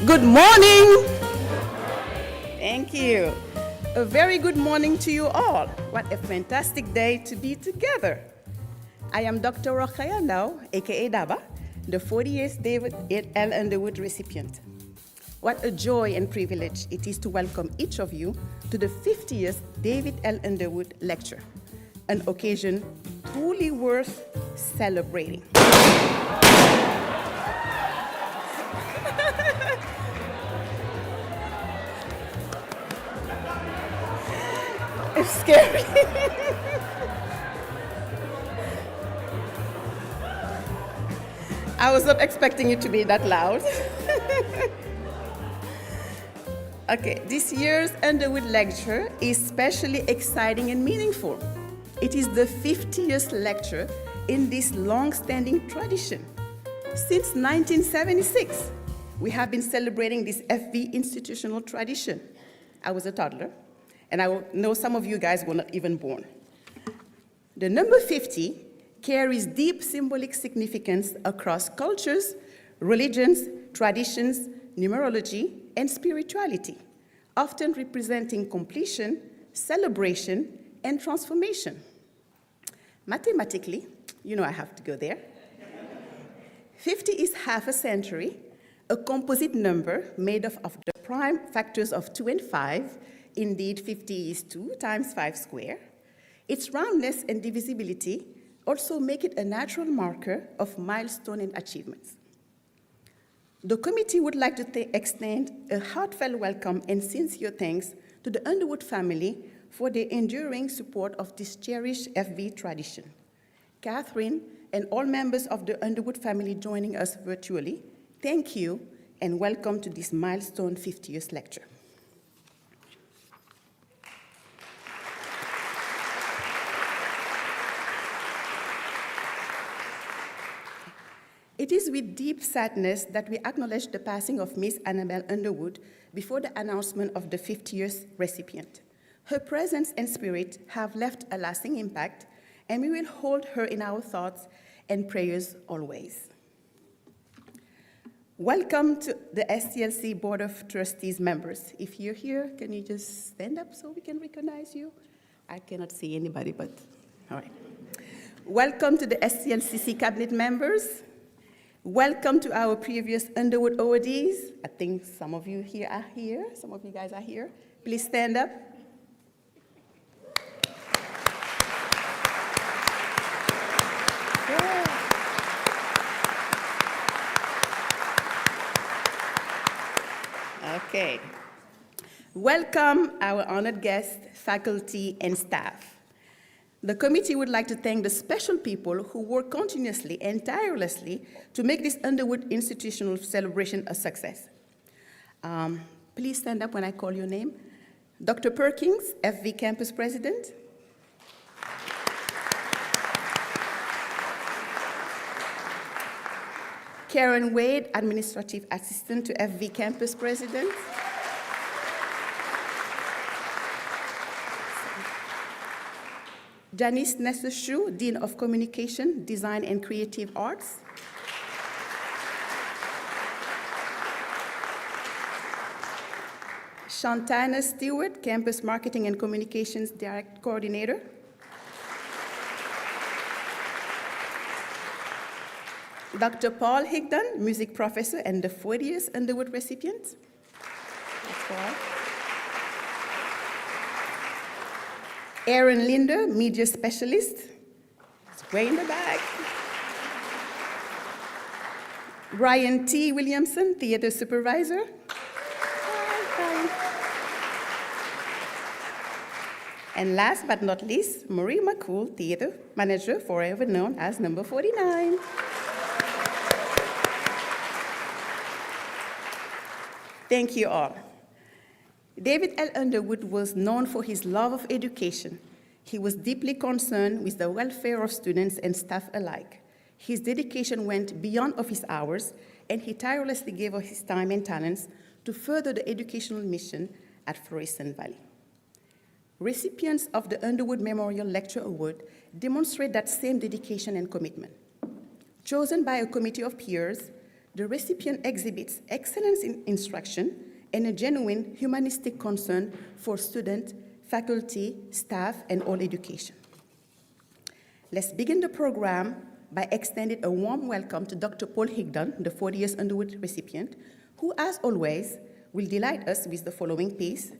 Good morning. Thank you. A very good morning to you all. What a fantastic day to be together. I am Dr. Rokhaya now, aka Daba, the 40th David L. Underwood recipient. What a joy and privilege it is to welcome each of you to the 50th David L. Underwood Lecture, an occasion truly worth celebrating. It's scary. I was not expecting it to be that loud. Okay, this year's Underwood Lecture is especially exciting and meaningful. It is the 50th lecture in this long-standing tradition. Since 1976, we have been celebrating this FV institutional tradition. I was a toddler, and I know some of you guys were not even born. The number 50 carries deep symbolic significance across cultures, religions, traditions, numerology, and spirituality, often representing completion, celebration, and transformation. Mathematically, you know I have to go there. 50 is half a century, a composite number made up of the prime factors of 2 and 5. Indeed, 50 is 2 times 5 squared. Its roundness and divisibility also make it a natural marker of milestone and achievements. The committee would like to extend a heartfelt welcome and sincere thanks to the Underwood family for their enduring support of this cherished FV tradition. Catherine and all members of the Underwood family joining us virtually, thank you and welcome to this milestone 50th lecture. It is with deep sadness that we acknowledge the passing of Miss Annabelle Underwood before the announcement of the 50th recipient. Her presence and spirit have left a lasting impact, and we will hold her in our thoughts and prayers always. Welcome to the STLC Board of Trustees members. If you're here, can you just stand up so we can recognize you? I cannot see anybody, but all right. Welcome to the STLCC cabinet members. Welcome to our previous Underwood awardees. I think some of you here are here. Some of you guys are here. Please stand up. Yeah. Okay. Welcome our honored guests, faculty, and staff. The committee would like to thank the special people who work continuously and tirelessly to make this Underwood institutional celebration a success. Please stand up when I call your name. Dr. Perkins, FV Campus President. Karen Wade, Administrative Assistant to FV Campus President. Janice Neseshu, Dean of Communication, Design and Creative Arts. Shantana Stewart, Campus Marketing and Communications Direct Coordinator. Dr. Paul Higdon, Music Professor and the 40th Underwood recipient. That's Paul. Aaron Linder, Media Specialist. It's way in the back. Brian T. Williamson, Theater Supervisor. And last but not least, Marie McCool, Theater Manager, forever known as number 49. Thank you all. David L. Underwood was known for his love of education. He was deeply concerned with the welfare of students and staff alike. His dedication went beyond office hours, and he tirelessly gave of his time and talents to further the educational mission at Florissant Valley. Recipients of the Underwood Memorial Lecture Award demonstrate that same dedication and commitment. Chosen by a committee of peers, The recipient exhibits excellence in instruction and a genuine humanistic concern for students, faculty, staff, and all education. Let's begin the program by extending a warm welcome to Dr. Paul Higdon, the 40th Underwood recipient, who, as always, will delight us with the following piece,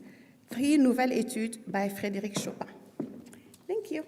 Three Nouvelles Études by Frédéric Chopin. Thank you.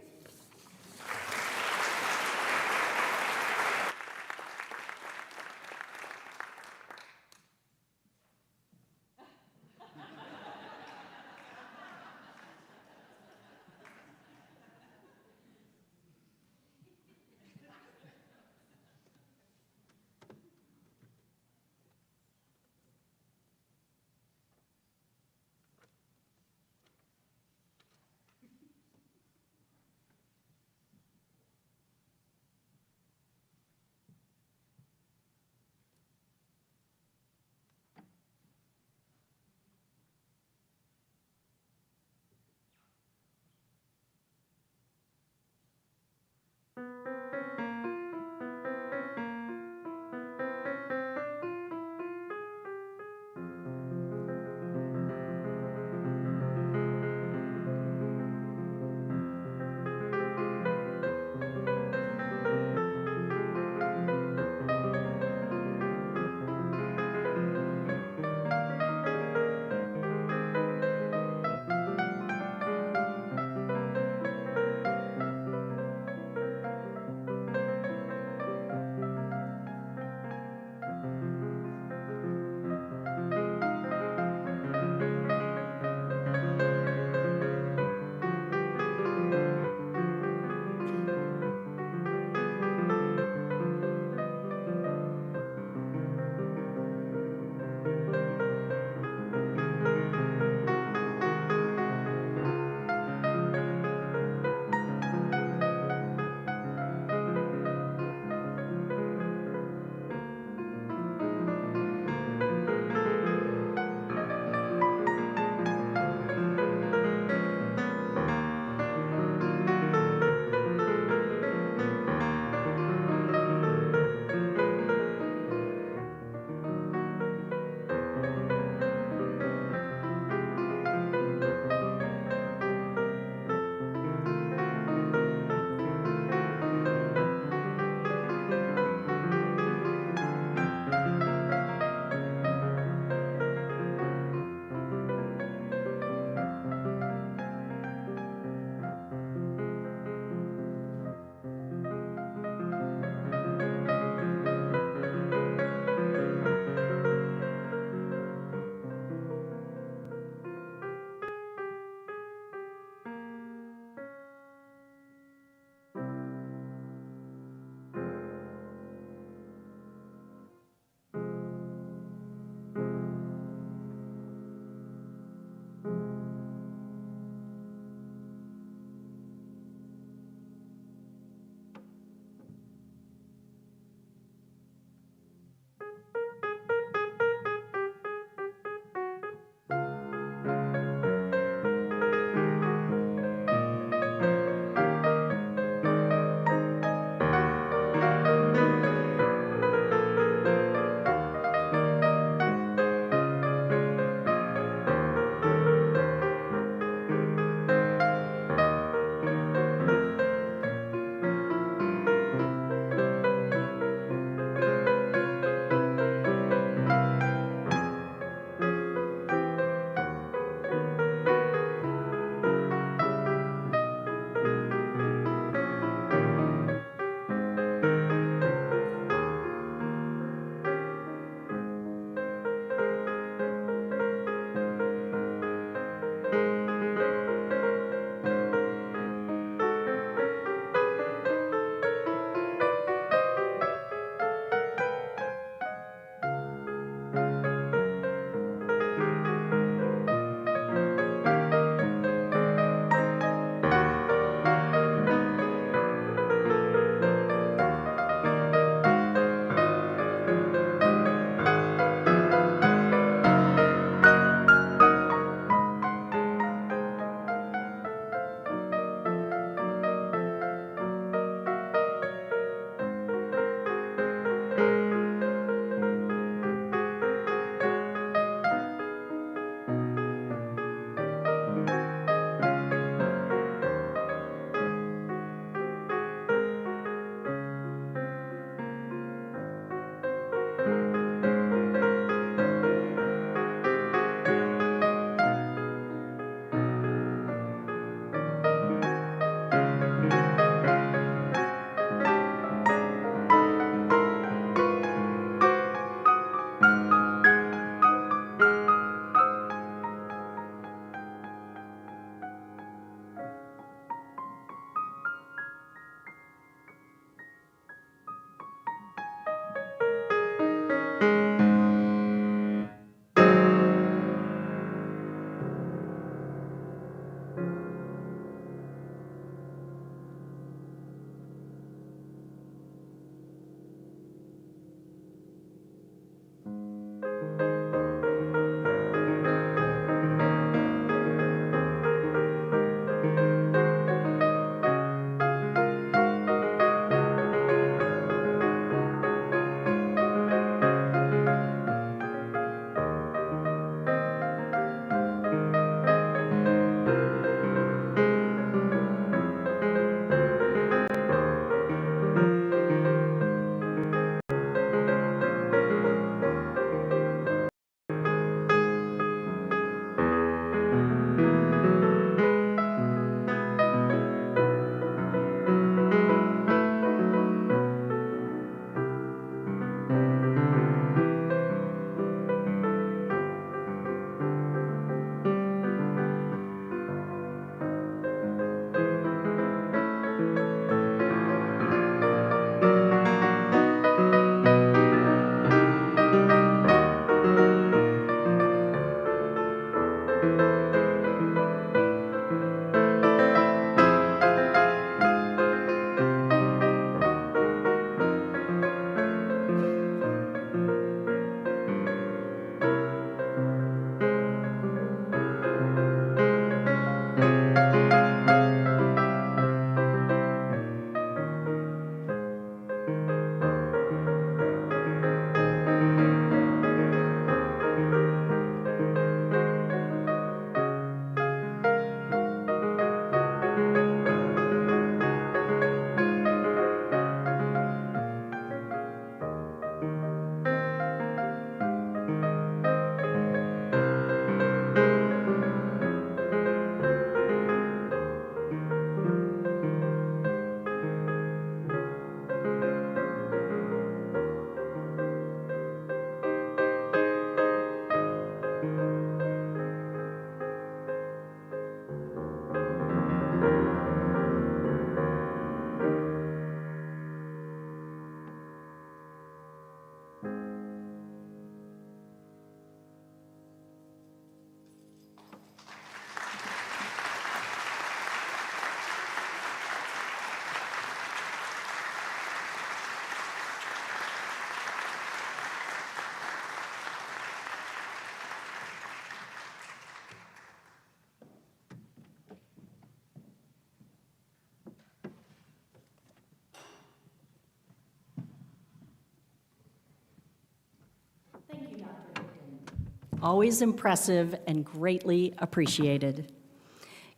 Always impressive and greatly appreciated.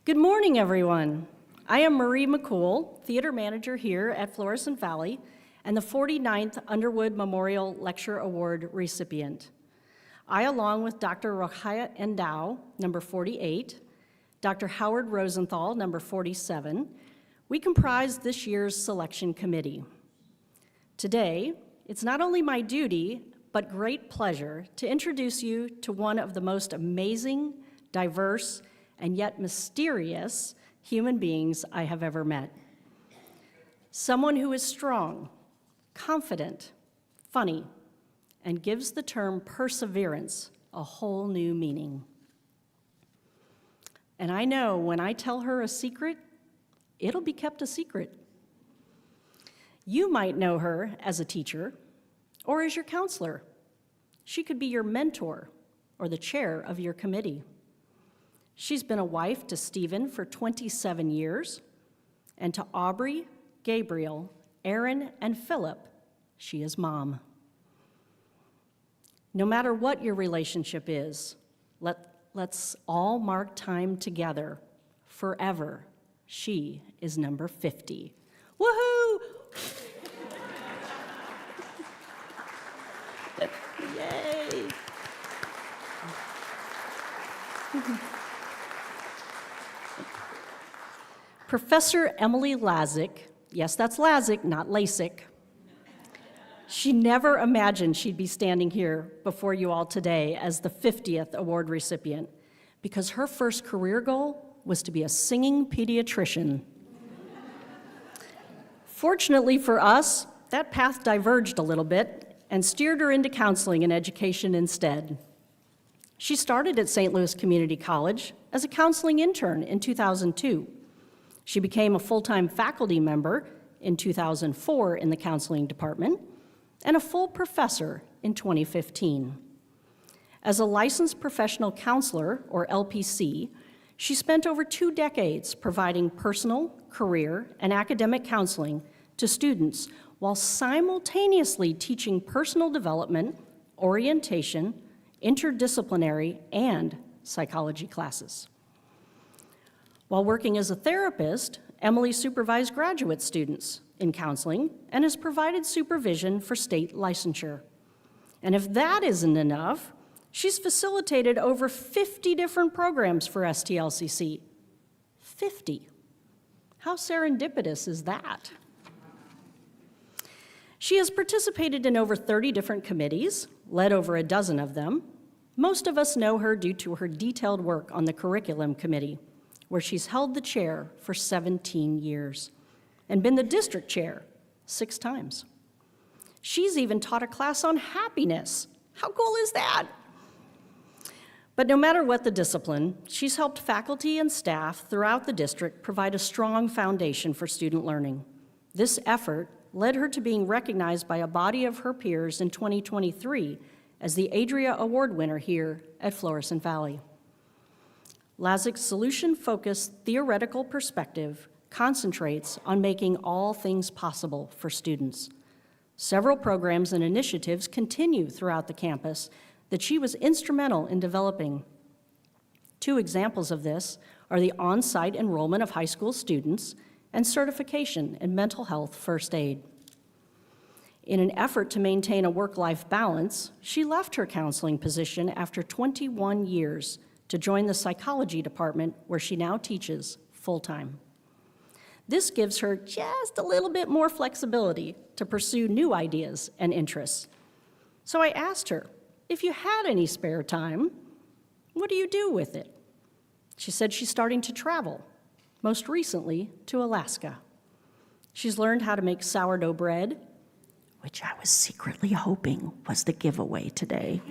Good morning, everyone. I am Marie McCool, theater manager here at Florissant Valley and the 49th Underwood Memorial Lecture Award recipient. I, along with Dr. Rochaya Endow, number 48, Dr. Howard Rosenthal, number 47, we comprise this year's selection committee. Today, it's not only my duty, but great pleasure to introduce you to one of the most amazing, diverse, and yet mysterious human beings I have ever met. Someone who is strong, confident, funny, and gives the term perseverance a whole new meaning. And I know when I tell her a secret, it'll be kept a secret. You might know her as a teacher or as your counselor. She could be your mentor or the chair of your committee. She's been a wife to Stephen for 27 years, and to Aubrey, Gabriel, Aaron, and Philip, she is mom. No matter what your relationship is, let's all mark time together forever. She is number 50. Woohoo! Yay! Professor Emily Lasek, yes, that's Lasek, not Lasek. She never imagined she'd be standing here before you all today as the 50th award recipient, because her first career goal was to be a singing pediatrician. Fortunately for us, that path diverged a little bit and steered her into counseling and education instead. She started at St. Louis Community College as a counseling intern in 2002. She became a full-time faculty member in 2004 in the counseling department and a full professor in 2015. As a licensed professional counselor, or LPC, she spent over 2 decades providing personal, career, and academic counseling to students while simultaneously teaching personal development, orientation, interdisciplinary, and psychology classes. While working as a therapist, Emily supervised graduate students in counseling and has provided supervision for state licensure. And if that isn't enough, she's facilitated over 50 different programs for STLCC. 50. How serendipitous is that? She has participated in over 30 different committees, led over a dozen of them. Most of us know her due to her detailed work on the curriculum committee, where she's held the chair for 17 years and been the district chair 6 times. She's even taught a class on happiness. How cool is that? But no matter what the discipline, she's helped faculty and staff throughout the district provide a strong foundation for student learning. This effort led her to being recognized by a body of her peers in 2023 as the Adria Award winner here at Florissant Valley. Lasek's solution-focused theoretical perspective concentrates on making all things possible for students. Several programs and initiatives continue throughout the campus that she was instrumental in developing. 2 examples of this are the on-site enrollment of high school students and certification in mental health first aid. In an effort to maintain a work-life balance, she left her counseling position after 21 years to join the psychology department, where she now teaches full-time. This gives her just a little bit more flexibility to pursue new ideas and interests. So I asked her, if you had any spare time, what do you do with it? She said she's starting to travel, most recently to Alaska. She's learned how to make sourdough bread, which I was secretly hoping was the giveaway today.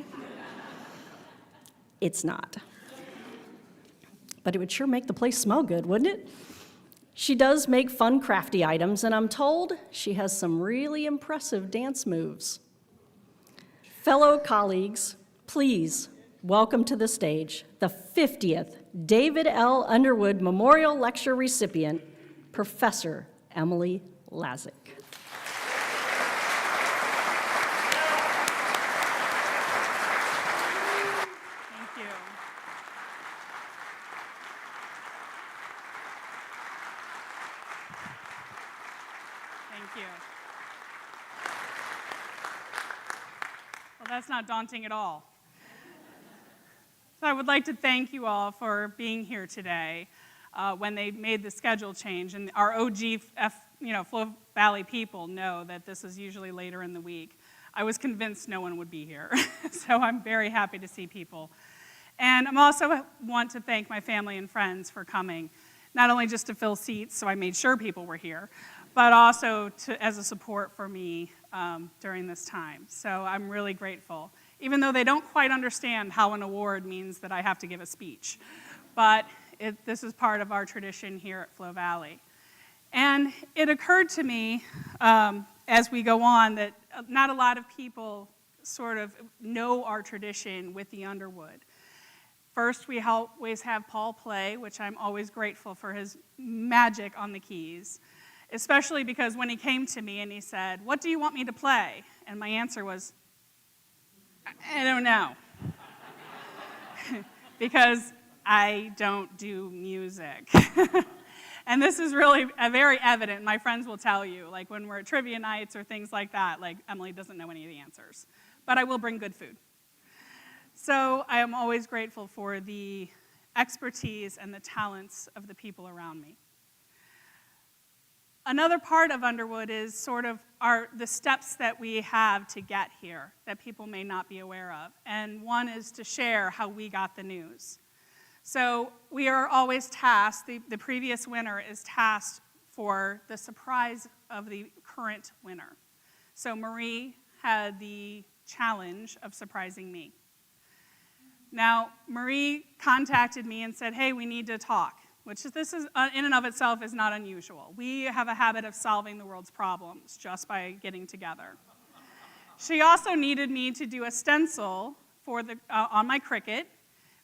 It's not. But it would sure make the place smell good, wouldn't it? She does make fun, crafty items, and I'm told she has some really impressive dance moves. Fellow colleagues, please welcome to the stage the 50th David L. Underwood Memorial Lecture recipient, Professor Emily Lasek. Thank you. Well, that's not daunting at all. So I would like to thank you all for being here today when they made the schedule change. And our Flow Valley people know that this is usually later in the week. I was convinced no one would be here, so I'm very happy to see people. And I also want to thank my family and friends for coming, not only just to fill seats, so I made sure people were here, but also as a support for me during this time. So I'm really grateful, even though they don't quite understand how an award means that I have to give a speech. But this is part of our tradition here at Flow Valley. And it occurred to me as we go on that not a lot of people sort of know our tradition with the Underwood. First, we always have Paul play, which I'm always grateful for his magic on the keys, especially because when he came to me and he said, "What do you want me to play?" And my answer was, "I don't know," because I don't do music. And this is really very evident. My friends will tell you, like when we're at trivia nights or things like that, like Emily doesn't know any of the answers. But I will bring good food. So I am always grateful for the expertise and the talents of the people around me. Another part of Underwood is sort of the steps that we have to get here that people may not be aware of. And one is to share how we got the news. So we are always tasked, the previous winner is tasked for the surprise of the current winner. So Marie had the challenge of surprising me. Now, Marie contacted me and said, "Hey, we need to talk," which this is, in and of itself is not unusual. We have a habit of solving the world's problems just by getting together. She also needed me to do a stencil for on my Cricut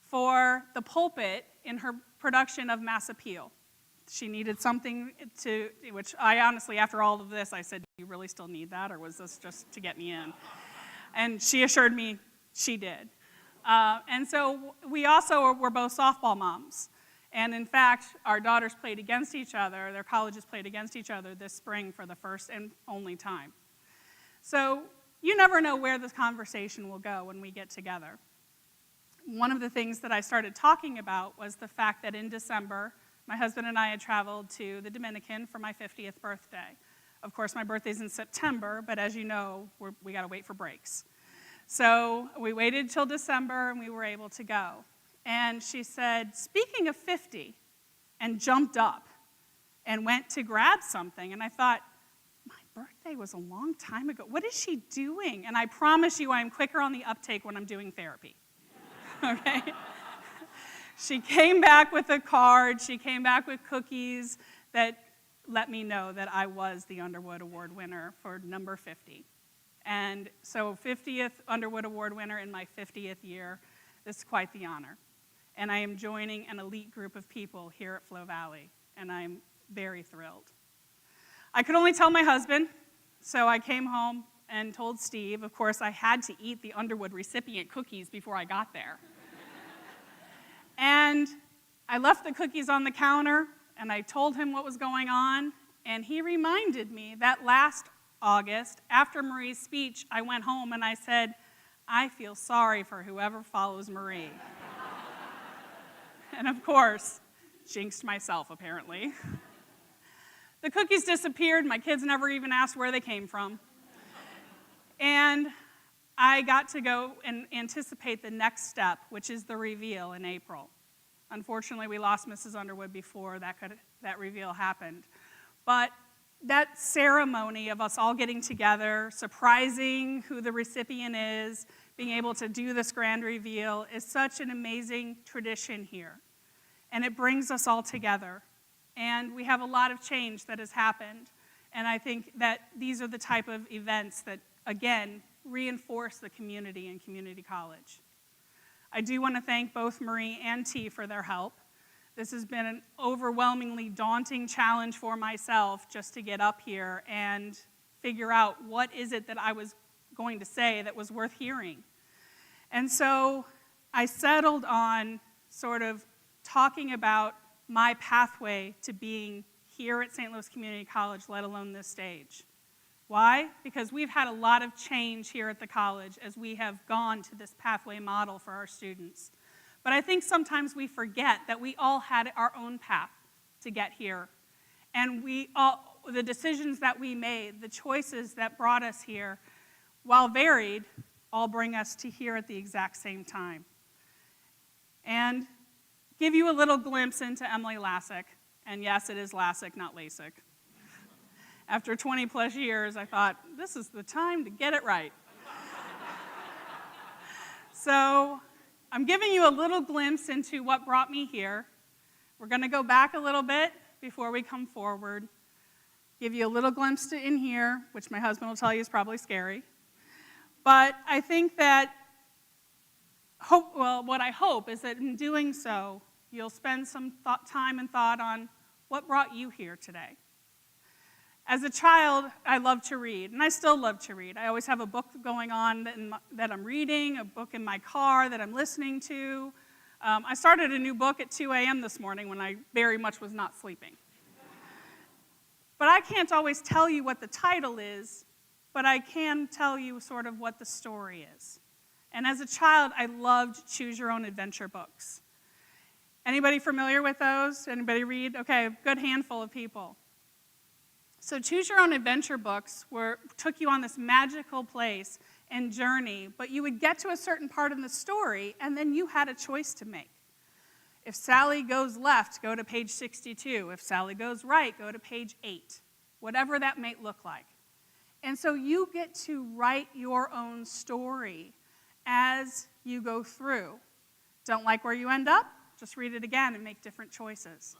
for the pulpit in her production of Mass Appeal. She needed something which I honestly, after all of this, I said, "Do you really still need that, or was this just to get me in?" And she assured me she did. And so we also were both softball moms. And in fact, our daughters played against each other, their colleges played against each other this spring for the first and only time. So you never know where this conversation will go when we get together. One of the things that I started talking about was the fact that in December, my husband and I had traveled to the Dominican for my 50th birthday. Of course, my birthday's in September, but as you know, we gotta wait for breaks. So we waited till December and we were able to go. And she said, "Speaking of 50," and jumped up and went to grab something. And I thought, my birthday was a long time ago. What is she doing? And I promise you, I'm quicker on the uptake when I'm doing therapy. Okay? She came back with a card. She came back with cookies that let me know that I was the Underwood Award winner for number 50. And so 50th Underwood Award winner in my 50th year. This is quite the honor. And I am joining an elite group of people here at Flow Valley, and I'm very thrilled. I could only tell my husband, so I came home and told Steve. Of course, I had to eat the Underwood recipient cookies before I got there. And I left the cookies on the counter, and I told him what was going on, and he reminded me that last August, after Marie's speech, I went home and I said, "I feel sorry for whoever follows Marie." And of course, jinxed myself, apparently. The cookies disappeared. My kids never even asked where they came from. And I got to go and anticipate the next step, which is the reveal in April. Unfortunately, we lost Mrs. Underwood before that reveal happened. But that ceremony of us all getting together, surprising who the recipient is, being able to do this grand reveal is such an amazing tradition here. And it brings us all together. And we have a lot of change that has happened. And I think that these are the type of events that, again, reinforce the community and community college. I do want to thank both Marie and T for their help. This has been an overwhelmingly daunting challenge for myself just to get up here and figure out what is it that I was going to say that was worth hearing. And so I settled on sort of talking about my pathway to being here at St. Louis Community College, let alone this stage. Why? Because we've had a lot of change here at the college as we have gone to this pathway model for our students. But I think sometimes we forget that we all had our own path to get here. And the decisions that we made, the choices that brought us here, while varied, all bring us to here at the exact same time. And give you a little glimpse into Emily Lasek. And yes, it is Lasek, not Lasek. After 20 plus years, I thought, this is the time to get it right. So I'm giving you a little glimpse into what brought me here. We're going to go back a little bit before we come forward. Give you a little glimpse in here, which my husband will tell you is probably scary. But I think that, what I hope is that in doing so, you'll spend some time and thought on what brought you here today. As a child, I loved to read, and I still love to read. I always have a book going on that I'm reading, a book in my car that I'm listening to. I started a new book at 2 a.m. this morning when I very much was not sleeping. But I can't always tell you what the title is, but I can tell you sort of what the story is. And as a child, I loved choose your own adventure books. Anybody familiar with those? Anybody read? Okay, a good handful of people. So choose your own adventure books took you on this magical place and journey, but you would get to a certain part in the story, and then you had a choice to make. If Sally goes left, go to page 62. If Sally goes right, go to page 8. Whatever that may look like. And so you get to write your own story as you go through. Don't like where you end up? Just read it again and make different choices.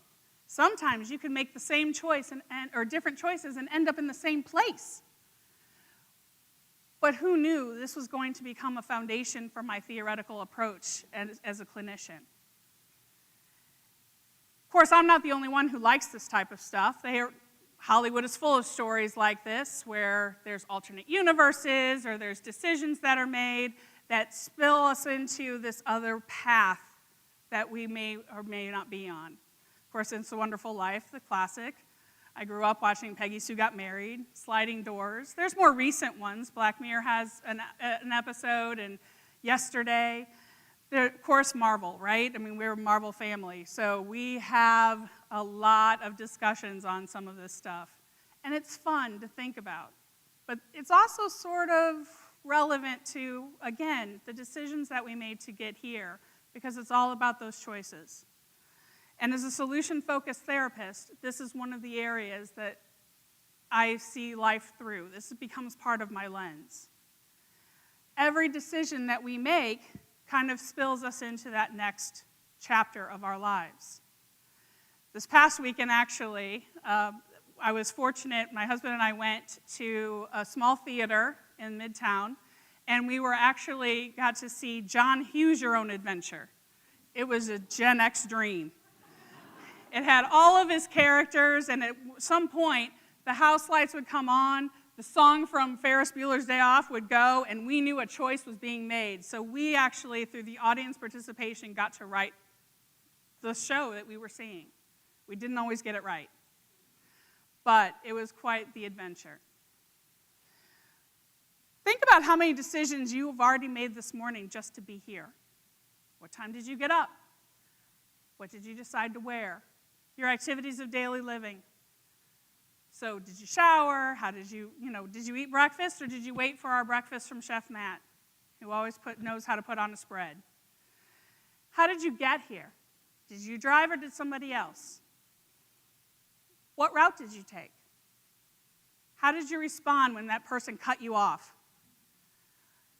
Sometimes you can make the same choice or different choices and end up in the same place. But who knew this was going to become a foundation for my theoretical approach as a clinician? Of course, I'm not the only one who likes this type of stuff. Hollywood is full of stories like this where there's alternate universes or there's decisions that are made that spill us into this other path that we may or may not be on. Of course, It's a Wonderful Life, the classic. I grew up watching Peggy Sue Got Married, Sliding Doors. There's more recent ones. Black Mirror has an episode, and Yesterday. Of course, Marvel, right? I mean, we're a Marvel family, so we have a lot of discussions on some of this stuff. And it's fun to think about. But it's also sort of relevant to, again, the decisions that we made to get here, because it's all about those choices. And as a solution-focused therapist, this is one of the areas that I see life through. This becomes part of my lens. Every decision that we make kind of spills us into that next chapter of our lives. This past weekend, actually, I was fortunate. My husband and I went to a small theater in Midtown, and we got to see John Hughes' Your Own Adventure. It was a Gen X dream. It had all of his characters, and at some point, the house lights would come on, the song from Ferris Bueller's Day Off would go, and we knew a choice was being made. So we actually, through the audience participation, got to write the show that we were seeing. We didn't always get it right, but it was quite the adventure. Think about how many decisions you have already made this morning just to be here. What time did you get up? What did you decide to wear? Your activities of daily living. So did you shower? Did you eat breakfast, or did you wait for our breakfast from Chef Matt, who always knows how to put on a spread? How did you get here? Did you drive or did somebody else? What route did you take? How did you respond when that person cut you off?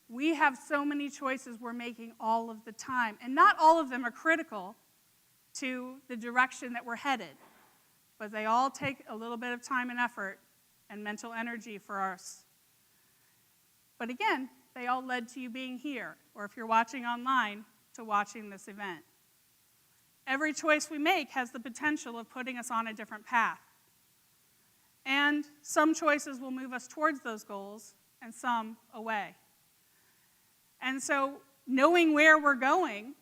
We have so many choices we're making all of the time, and not all of them are critical to the direction that we're headed. But they all take a little bit of time and effort and mental energy for us. But again, they all led to you being here, or if you're watching online, to watching this event. Every choice we make has the potential of putting us on a different path. And some choices will move us towards those goals, and some away. And so knowing where we're going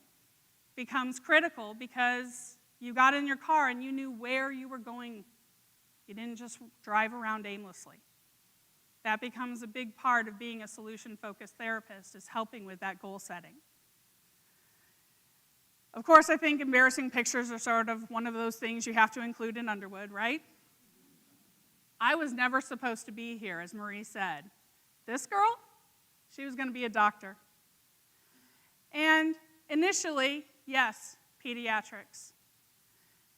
becomes critical, because you got in your car and you knew where you were going You didn't just drive around aimlessly. That becomes a big part of being a solution-focused therapist, is helping with that goal setting. Of course, I think embarrassing pictures are sort of one of those things you have to include in Underwood, right? I was never supposed to be here, as Marie said. This girl, she was going to be a doctor. And initially, yes, pediatrics.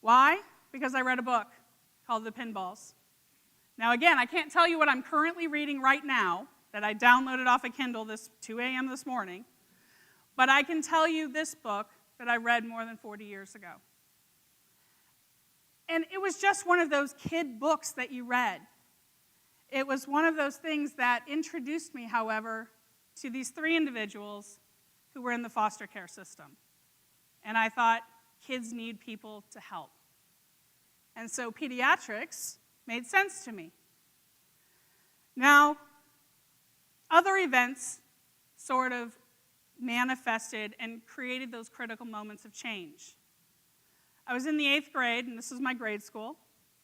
Why? Because I read a book called The Pinballs. Now again, I can't tell you what I'm currently reading right now, that I downloaded off a Kindle this 2 a.m. this morning, but I can tell you this book that I read more than 40 years ago. And it was just one of those kid books that you read. It was one of those things that introduced me, however, to these 3 individuals who were in the foster care system. And I thought, kids need people to help. And so pediatrics made sense to me. Now, other events sort of manifested and created those critical moments of change. I was in the 8th grade, and this is my grade school,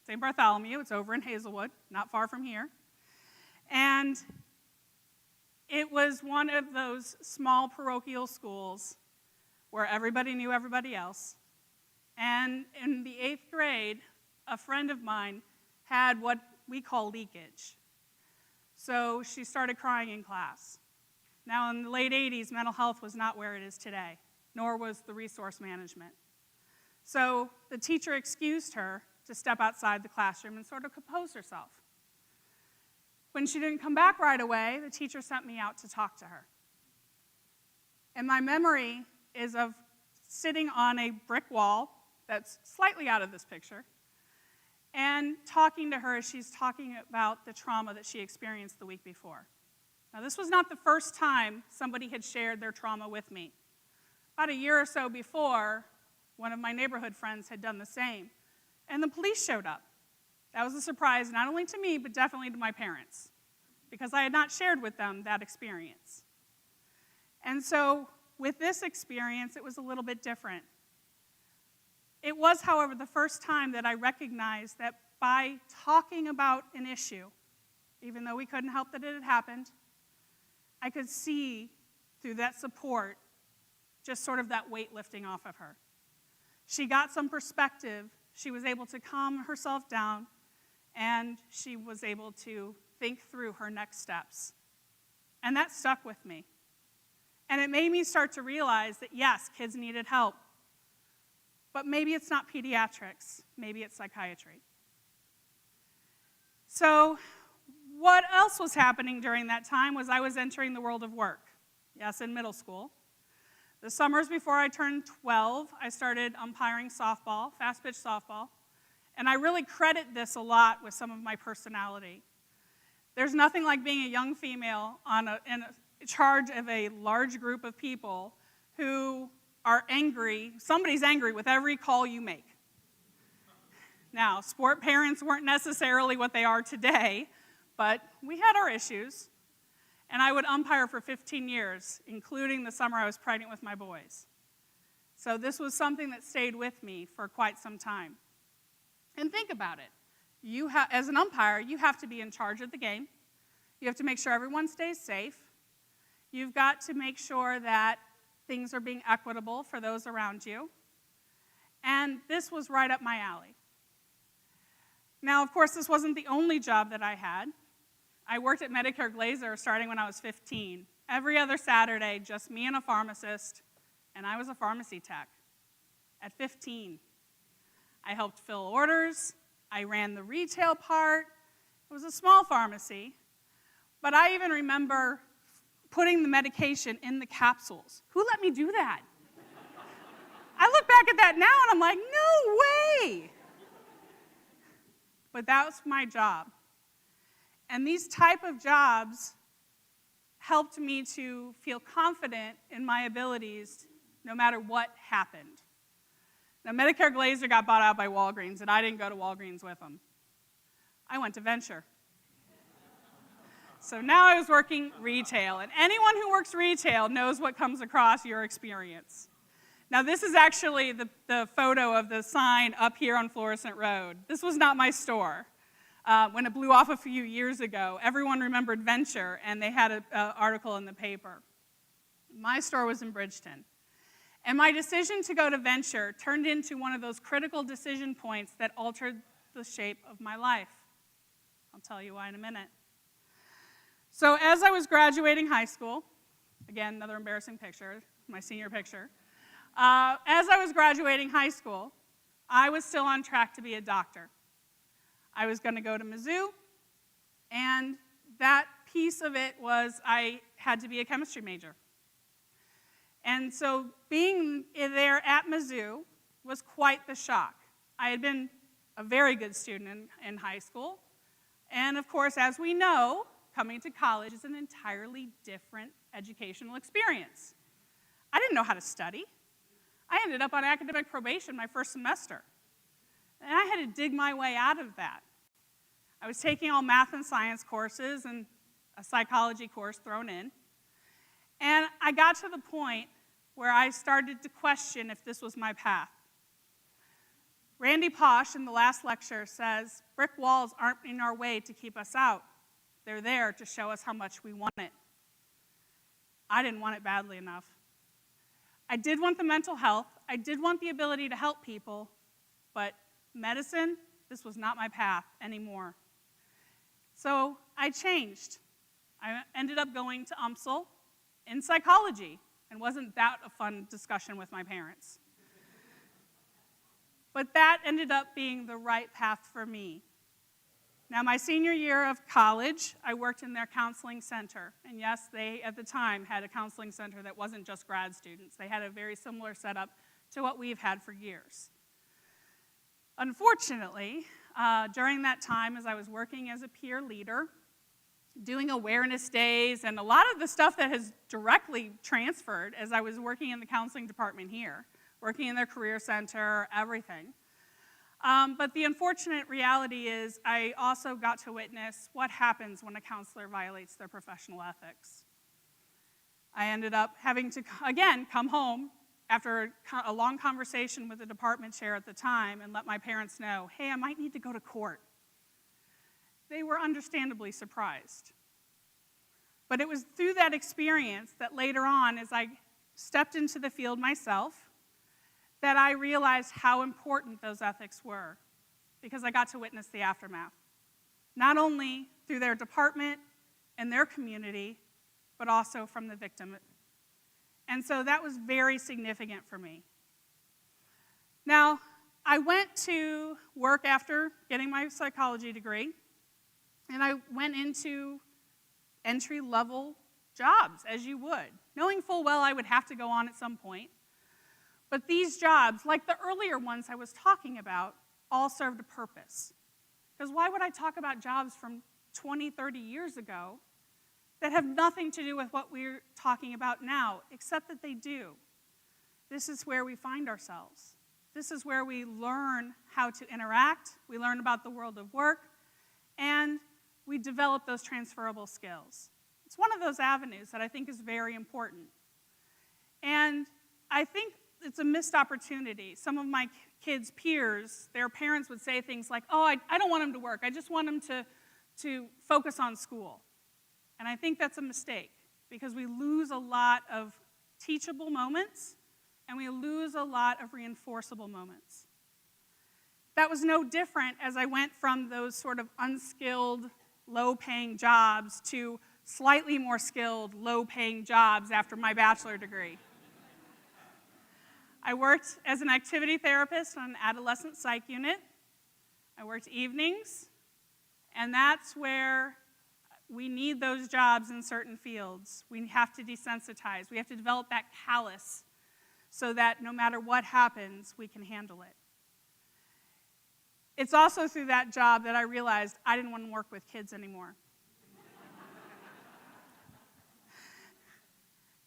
St. Bartholomew. It's over in Hazelwood, not far from here. And it was one of those small parochial schools where everybody knew everybody else. And in the 8th grade, a friend of mine had what we call leakage. So she started crying in class. Now, in the late 80s, mental health was not where it is today, nor was the resource management. So the teacher excused her to step outside the classroom and sort of compose herself. When she didn't come back right away, the teacher sent me out to talk to her. And my memory is of sitting on a brick wall that's slightly out of this picture and talking to her as she's talking about the trauma that she experienced the week before. Now, this was not the first time somebody had shared their trauma with me. About a year or so before, one of my neighborhood friends had done the same, and the police showed up. That was a surprise, not only to me, but definitely to my parents, because I had not shared with them that experience. And so, with this experience, it was a little bit different. It was, however, the first time that I recognized that by talking about an issue, even though we couldn't help that it had happened, I could see through that support just sort of that weight lifting off of her. She got some perspective. She was able to calm herself down, and she was able to think through her next steps. And that stuck with me. And it made me start to realize that, yes, kids needed help, but maybe it's not pediatrics, maybe it's psychiatry. So what else was happening during that time was I was entering the world of work. Yes, in middle school. The summers before I turned 12, I started umpiring softball, fast-pitch softball, and I really credit this a lot with some of my personality. There's nothing like being a young female in charge of a large group of people who are angry. Somebody's angry with every call you make. Now, sport parents weren't necessarily what they are today, but we had our issues. And I would umpire for 15 years, including the summer I was pregnant with my boys. So this was something that stayed with me for quite some time. And think about it. As an umpire, you have to be in charge of the game. You have to make sure everyone stays safe. You've got to make sure that things are being equitable for those around you. And this was right up my alley. Now, of course, this wasn't the only job that I had. I worked at Medicare Glazer starting when I was 15. Every other Saturday, just me and a pharmacist, and I was a pharmacy tech at 15. I helped fill orders. I ran the retail part. It was a small pharmacy, but I even remember putting the medication in the capsules. Who let me do that? I look back at that now and I'm like, no way! But that was my job. And these type of jobs helped me to feel confident in my abilities no matter what happened. Now, Medicare Glazer got bought out by Walgreens, and I didn't go to Walgreens with them. I went to Venture. So now I was working retail, and anyone who works retail knows what comes across your experience. Now, this is actually the photo of the sign up here on Florissant Road. This was not my store. when it blew off a few years ago, everyone remembered Venture, and they had an article in the paper. My store was in Bridgeton. And my decision to go to Venture turned into one of those critical decision points that altered the shape of my life. I'll tell you why in a minute. So as I was graduating high school, again, another embarrassing picture, my senior picture. As I was graduating high school, I was still on track to be a doctor. I was going to go to Mizzou, and that piece of it was I had to be a chemistry major. And so being there at Mizzou was quite the shock. I had been a very good student in high school, and of course, as we know, coming to college is an entirely different educational experience. I didn't know how to study. I ended up on academic probation my first semester, and I had to dig my way out of that. I was taking all math and science courses and a psychology course thrown in, and I got to the point where I started to question if this was my path. Randy Posh in the last lecture says, brick walls aren't in our way to keep us out. They're there to show us how much we want it. I didn't want it badly enough. I did want the mental health. I did want the ability to help people, but medicine, this was not my path anymore. So I changed. I ended up going to UMSL in psychology, and wasn't that a fun discussion with my parents? But that ended up being the right path for me. Now, my senior year of college, I worked in their counseling center. And yes, they, at the time, had a counseling center that wasn't just grad students. They had a very similar setup to what we've had for years. Unfortunately, during that time, as I was working as a peer leader, doing awareness days, and a lot of the stuff that has directly transferred as I was working in the counseling department here, working in their career center, everything. But the unfortunate reality is I also got to witness what happens when a counselor violates their professional ethics. I ended up having to, again, come home after a long conversation with the department chair at the time and let my parents know, hey, I might need to go to court. They were understandably surprised. But it was through that experience that later on, as I stepped into the field myself, that I realized how important those ethics were, because I got to witness the aftermath. Not only through their department and their community, but also from the victim. And so that was very significant for me. Now, I went to work after getting my psychology degree, and I went into entry-level jobs, as you would, knowing full well I would have to go on at some point. But these jobs, like the earlier ones I was talking about, all served a purpose. Because why would I talk about jobs from 20, 30 years ago that have nothing to do with what we're talking about now, except that they do? This is where we find ourselves. This is where we learn how to interact, we learn about the world of work, and we develop those transferable skills. It's one of those avenues that I think is very important. And I think it's a missed opportunity. Some of my kids' peers, their parents would say things like, oh, I don't want them to work. I just want them to focus on school. And I think that's a mistake, because we lose a lot of teachable moments, and we lose a lot of reinforceable moments. That was no different as I went from those sort of unskilled, low-paying jobs to slightly more skilled, low-paying jobs after my bachelor degree. I worked as an activity therapist on an adolescent psych unit. I worked evenings, and that's where we need those jobs in certain fields. We have to desensitize. We have to develop that callus so that no matter what happens, we can handle it. It's also through that job that I realized I didn't want to work with kids anymore.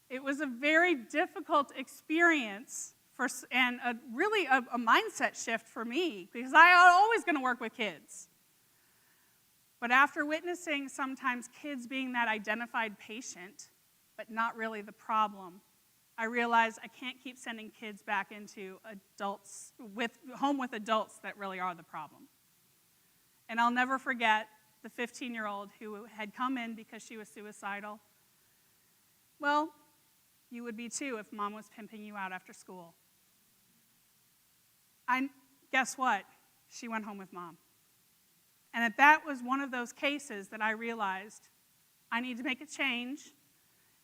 It was a very difficult experience and really a mindset shift for me, because I was always going to work with kids. But after witnessing sometimes kids being that identified patient, but not really the problem, I realized I can't keep sending kids back into home with adults that really are the problem. And I'll never forget the 15-year-old who had come in because she was suicidal. Well, you would be too if mom was pimping you out after school. Guess what? She went home with mom. And that was one of those cases that I realized I need to make a change,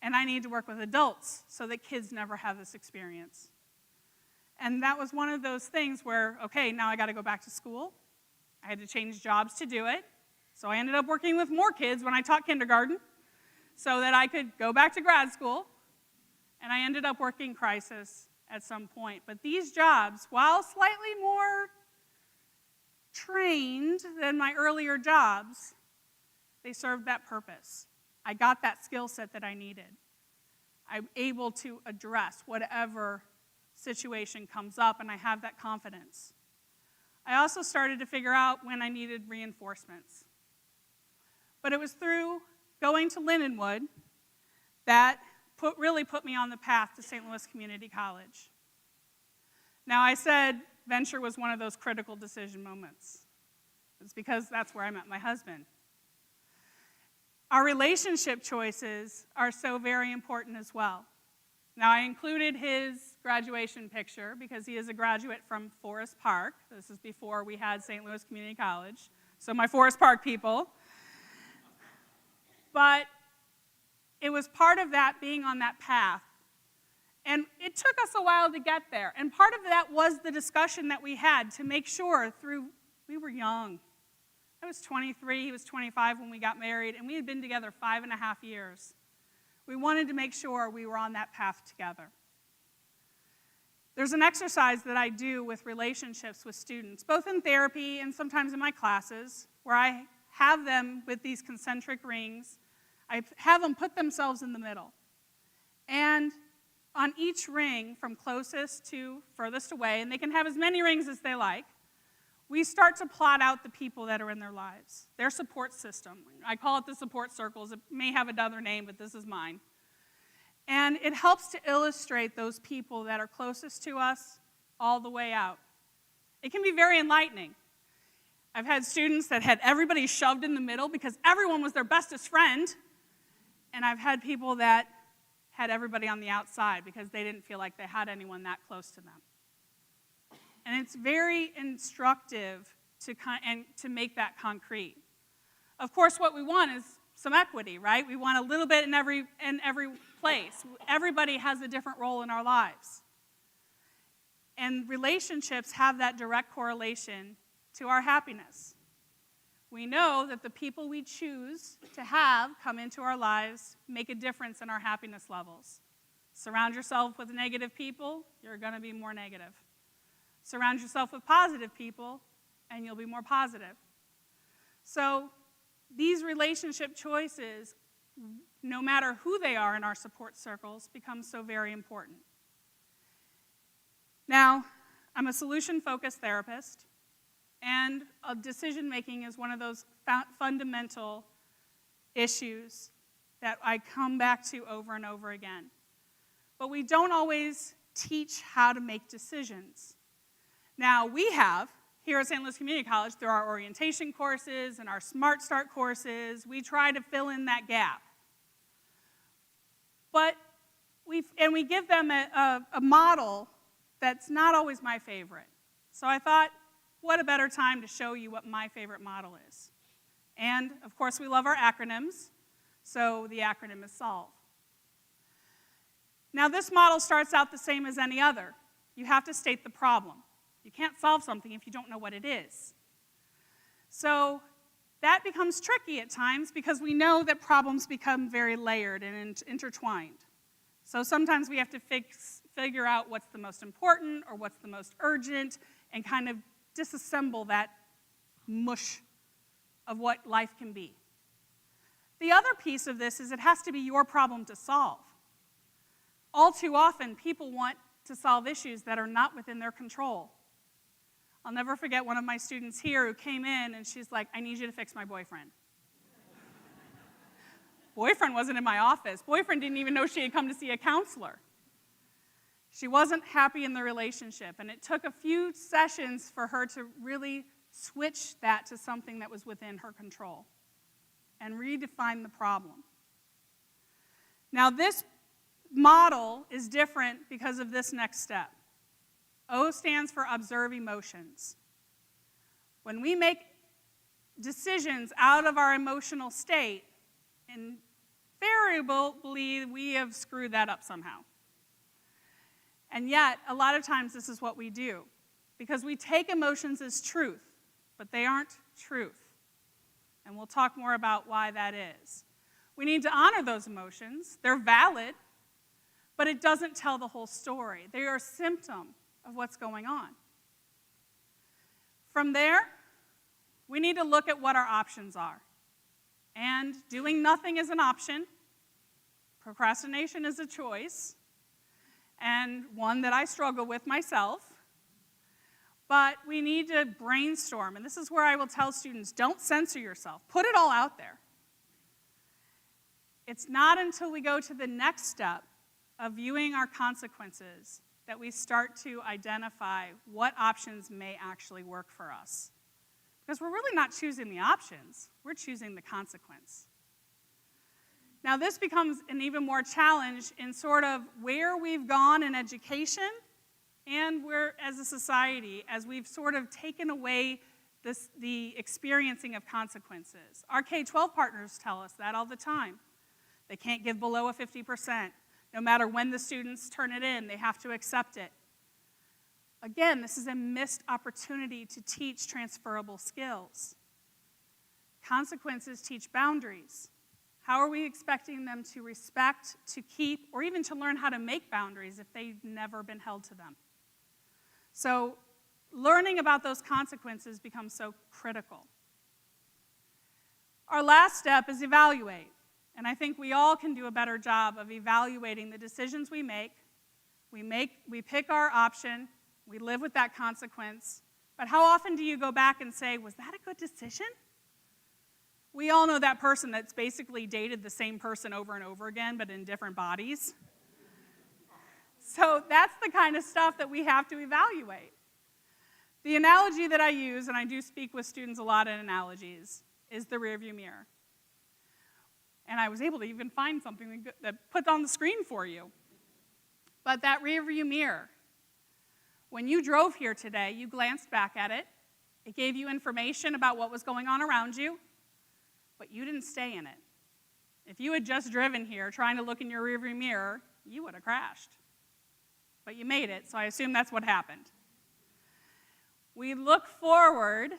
and I need to work with adults so that kids never have this experience. And that was one of those things where, okay, now I got to go back to school. I had to change jobs to do it. So I ended up working with more kids when I taught kindergarten so that I could go back to grad school. And I ended up working crisis at some point. But these jobs, while slightly more trained than my earlier jobs, they served that purpose. I got that skill set that I needed. I'm able to address whatever situation comes up, and I have that confidence. I also started to figure out when I needed reinforcements. But it was through going to Lindenwood that really put me on the path to St. Louis Community College. Now, I said venture was one of those critical decision moments. It's because that's where I met my husband. Our relationship choices are so very important as well. Now, I included his graduation picture because he is a graduate from Forest Park. This is before we had St. Louis Community College. So my Forest Park people. But it was part of that being on that path. And it took us a while to get there. And part of that was the discussion that we had to make sure we were young. I was 23, he was 25 when we got married, and we had been together 5.5 years. We wanted to make sure we were on that path together. There's an exercise that I do with relationships with students, both in therapy and sometimes in my classes, where I have them with these concentric rings. I have them put themselves in the middle. And on each ring, from closest to furthest away, and they can have as many rings as they like, we start to plot out the people that are in their lives, their support system. I call it the support circles. It may have another name, but this is mine. And it helps to illustrate those people that are closest to us all the way out. It can be very enlightening. I've had students that had everybody shoved in the middle because everyone was their bestest friend. And I've had people that had everybody on the outside because they didn't feel like they had anyone that close to them. And it's very instructive to make that concrete. Of course, what we want is some equity, right? We want a little bit in every place. Everybody has a different role in our lives. And relationships have that direct correlation to our happiness. We know that the people we choose to have come into our lives make a difference in our happiness levels. Surround yourself with negative people, you're going to be more negative. Surround yourself with positive people, and you'll be more positive. So these relationship choices, no matter who they are in our support circles, become so very important. Now, I'm a solution-focused therapist, and decision-making is one of those fundamental issues that I come back to over and over again. But we don't always teach how to make decisions. Now, we have, here at St. Louis Community College, through our orientation courses and our Smart Start courses, we try to fill in that gap. But we give them a model that's not always my favorite. So I thought, what a better time to show you what my favorite model is. And, of course, we love our acronyms, so the acronym is SOLVE. Now, this model starts out the same as any other. You have to state the problem. You can't solve something if you don't know what it is. So that becomes tricky at times because we know that problems become very layered and intertwined. So sometimes we have to figure out what's the most important or what's the most urgent and kind of disassemble that mush of what life can be. The other piece of this is it has to be your problem to solve. All too often, people want to solve issues that are not within their control. I'll never forget one of my students here who came in and she's like, I need you to fix my boyfriend. Boyfriend wasn't in my office. Boyfriend didn't even know she had come to see a counselor. She wasn't happy in the relationship, and it took a few sessions for her to really switch that to something that was within her control, and redefine the problem. Now, this model is different because of this next step. O stands for observe emotions. When we make decisions out of our emotional state, invariably we have screwed that up somehow. And yet, a lot of times this is what we do, because we take emotions as truth, but they aren't truth. And we'll talk more about why that is. We need to honor those emotions. They're valid, but it doesn't tell the whole story. They are a symptom of what's going on. From there, we need to look at what our options are. And doing nothing is an option. Procrastination is a choice, and one that I struggle with myself. But we need to brainstorm, and this is where I will tell students, don't censor yourself. Put it all out there. It's not until we go to the next step of viewing our consequences that we start to identify what options may actually work for us. Because we're really not choosing the options, we're choosing the consequence. Now, this becomes an even more challenge in sort of where we've gone in education and where, as a society, as we've sort of taken away the experiencing of consequences. Our K-12 partners tell us that all the time. They can't give below a 50%. No matter when the students turn it in, they have to accept it. Again, this is a missed opportunity to teach transferable skills. Consequences teach boundaries. How are we expecting them to respect, to keep, or even to learn how to make boundaries if they've never been held to them? So learning about those consequences becomes so critical. Our last step is evaluate. And I think we all can do a better job of evaluating the decisions we make. We pick our option, we live with that consequence, but how often do you go back and say, was that a good decision? We all know that person that's basically dated the same person over and over again, but in different bodies. So that's the kind of stuff that we have to evaluate. The analogy that I use, and I do speak with students a lot in analogies, is the rearview mirror. And I was able to even find something that put on the screen for you. But that rearview mirror, when you drove here today, you glanced back at it. It gave you information about what was going on around you, but you didn't stay in it. If you had just driven here trying to look in your rearview mirror, you would have crashed. But you made it, so I assume that's what happened. We look forward,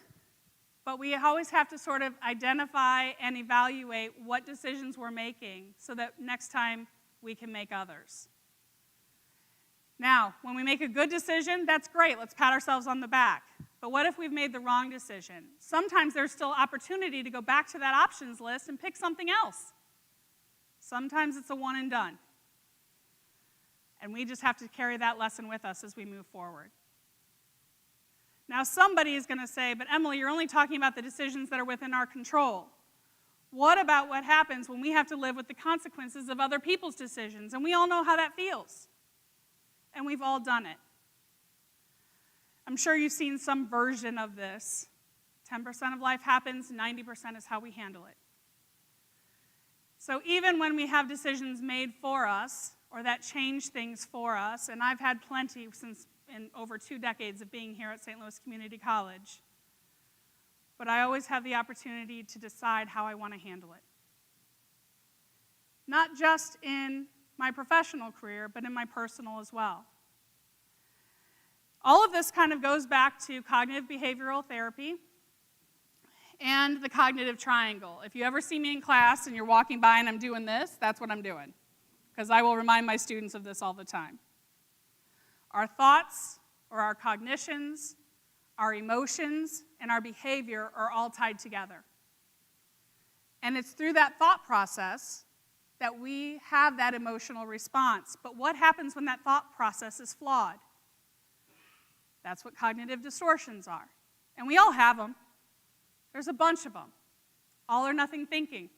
but we always have to sort of identify and evaluate what decisions we're making so that next time we can make others. Now, when we make a good decision, that's great. Let's pat ourselves on the back. But what if we've made the wrong decision? Sometimes there's still opportunity to go back to that options list and pick something else. Sometimes it's a one and done. And we just have to carry that lesson with us as we move forward. Now, somebody is going to say, but Emily, you're only talking about the decisions that are within our control. What about what happens when we have to live with the consequences of other people's decisions? And we all know how that feels. And we've all done it. I'm sure you've seen some version of this. 10% of life happens, 90% is how we handle it. So even when we have decisions made for us, or that change things for us, and I've had plenty since in over 2 decades of being here at St. Louis Community College, but I always have the opportunity to decide how I want to handle it. Not just in my professional career, but in my personal as well. All of this kind of goes back to cognitive behavioral therapy and the cognitive triangle. If you ever see me in class and you're walking by and I'm doing this, that's what I'm doing, because I will remind my students of this all the time. Our thoughts, or our cognitions, our emotions, and our behavior are all tied together. And it's through that thought process that we have that emotional response. But what happens when that thought process is flawed? That's what cognitive distortions are. And we all have them. There's a bunch of them. All or nothing thinking,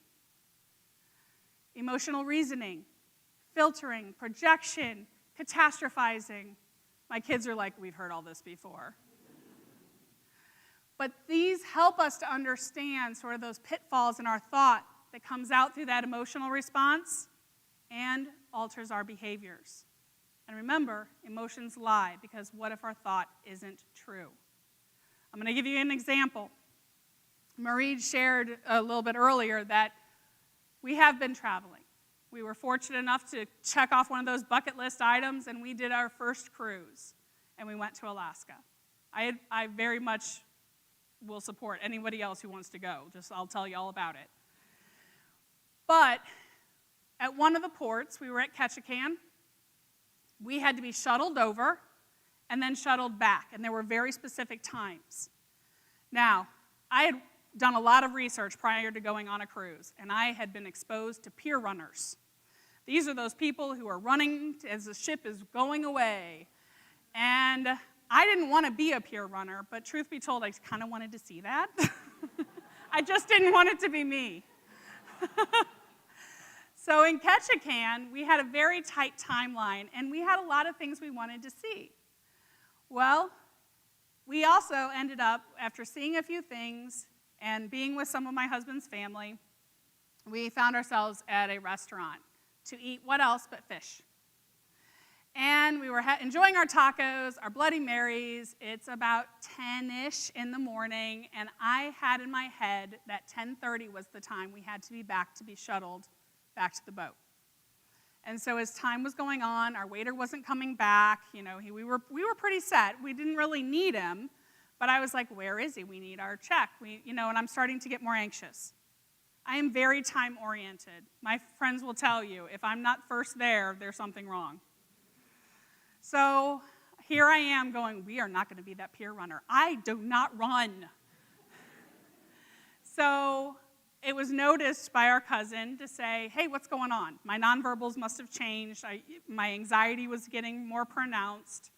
emotional reasoning, filtering, projection, catastrophizing. My kids are like, we've heard all this before. But these help us to understand sort of those pitfalls in our thought that comes out through that emotional response and alters our behaviors. And remember, emotions lie, because what if our thought isn't true? I'm going to give you an example. Marie shared a little bit earlier that we have been traveling. We were fortunate enough to check off one of those bucket list items, and we did our first cruise, and we went to Alaska. I very much will support anybody else who wants to go. I'll tell you all about it. But at one of the ports, we were at Ketchikan. We had to be shuttled over and then shuttled back, and there were very specific times. Now, I had done a lot of research prior to going on a cruise, and I had been exposed to pier runners. These are those people who are running as the ship is going away. And I didn't want to be a pier runner, but truth be told, I kind of wanted to see that. I just didn't want it to be me. So in Ketchikan, we had a very tight timeline, and we had a lot of things we wanted to see. Well, we also ended up, after seeing a few things and being with some of my husband's family, we found ourselves at a restaurant to eat what else but fish. And we were enjoying our tacos, our Bloody Marys. It's about 10-ish in the morning, and I had in my head that 10:30 was the time we had to be back to be shuttled back to the boat. And so as time was going on, our waiter wasn't coming back. We were pretty set. We didn't really need him, but I was like, where is he? We need our check. And I'm starting to get more anxious. I am very time-oriented. My friends will tell you, if I'm not first there, there's something wrong. So here I am going, we are not going to be that pier runner. I do not run. So it was noticed by our cousin to say, hey, what's going on? My nonverbals must have changed. My anxiety was getting more pronounced.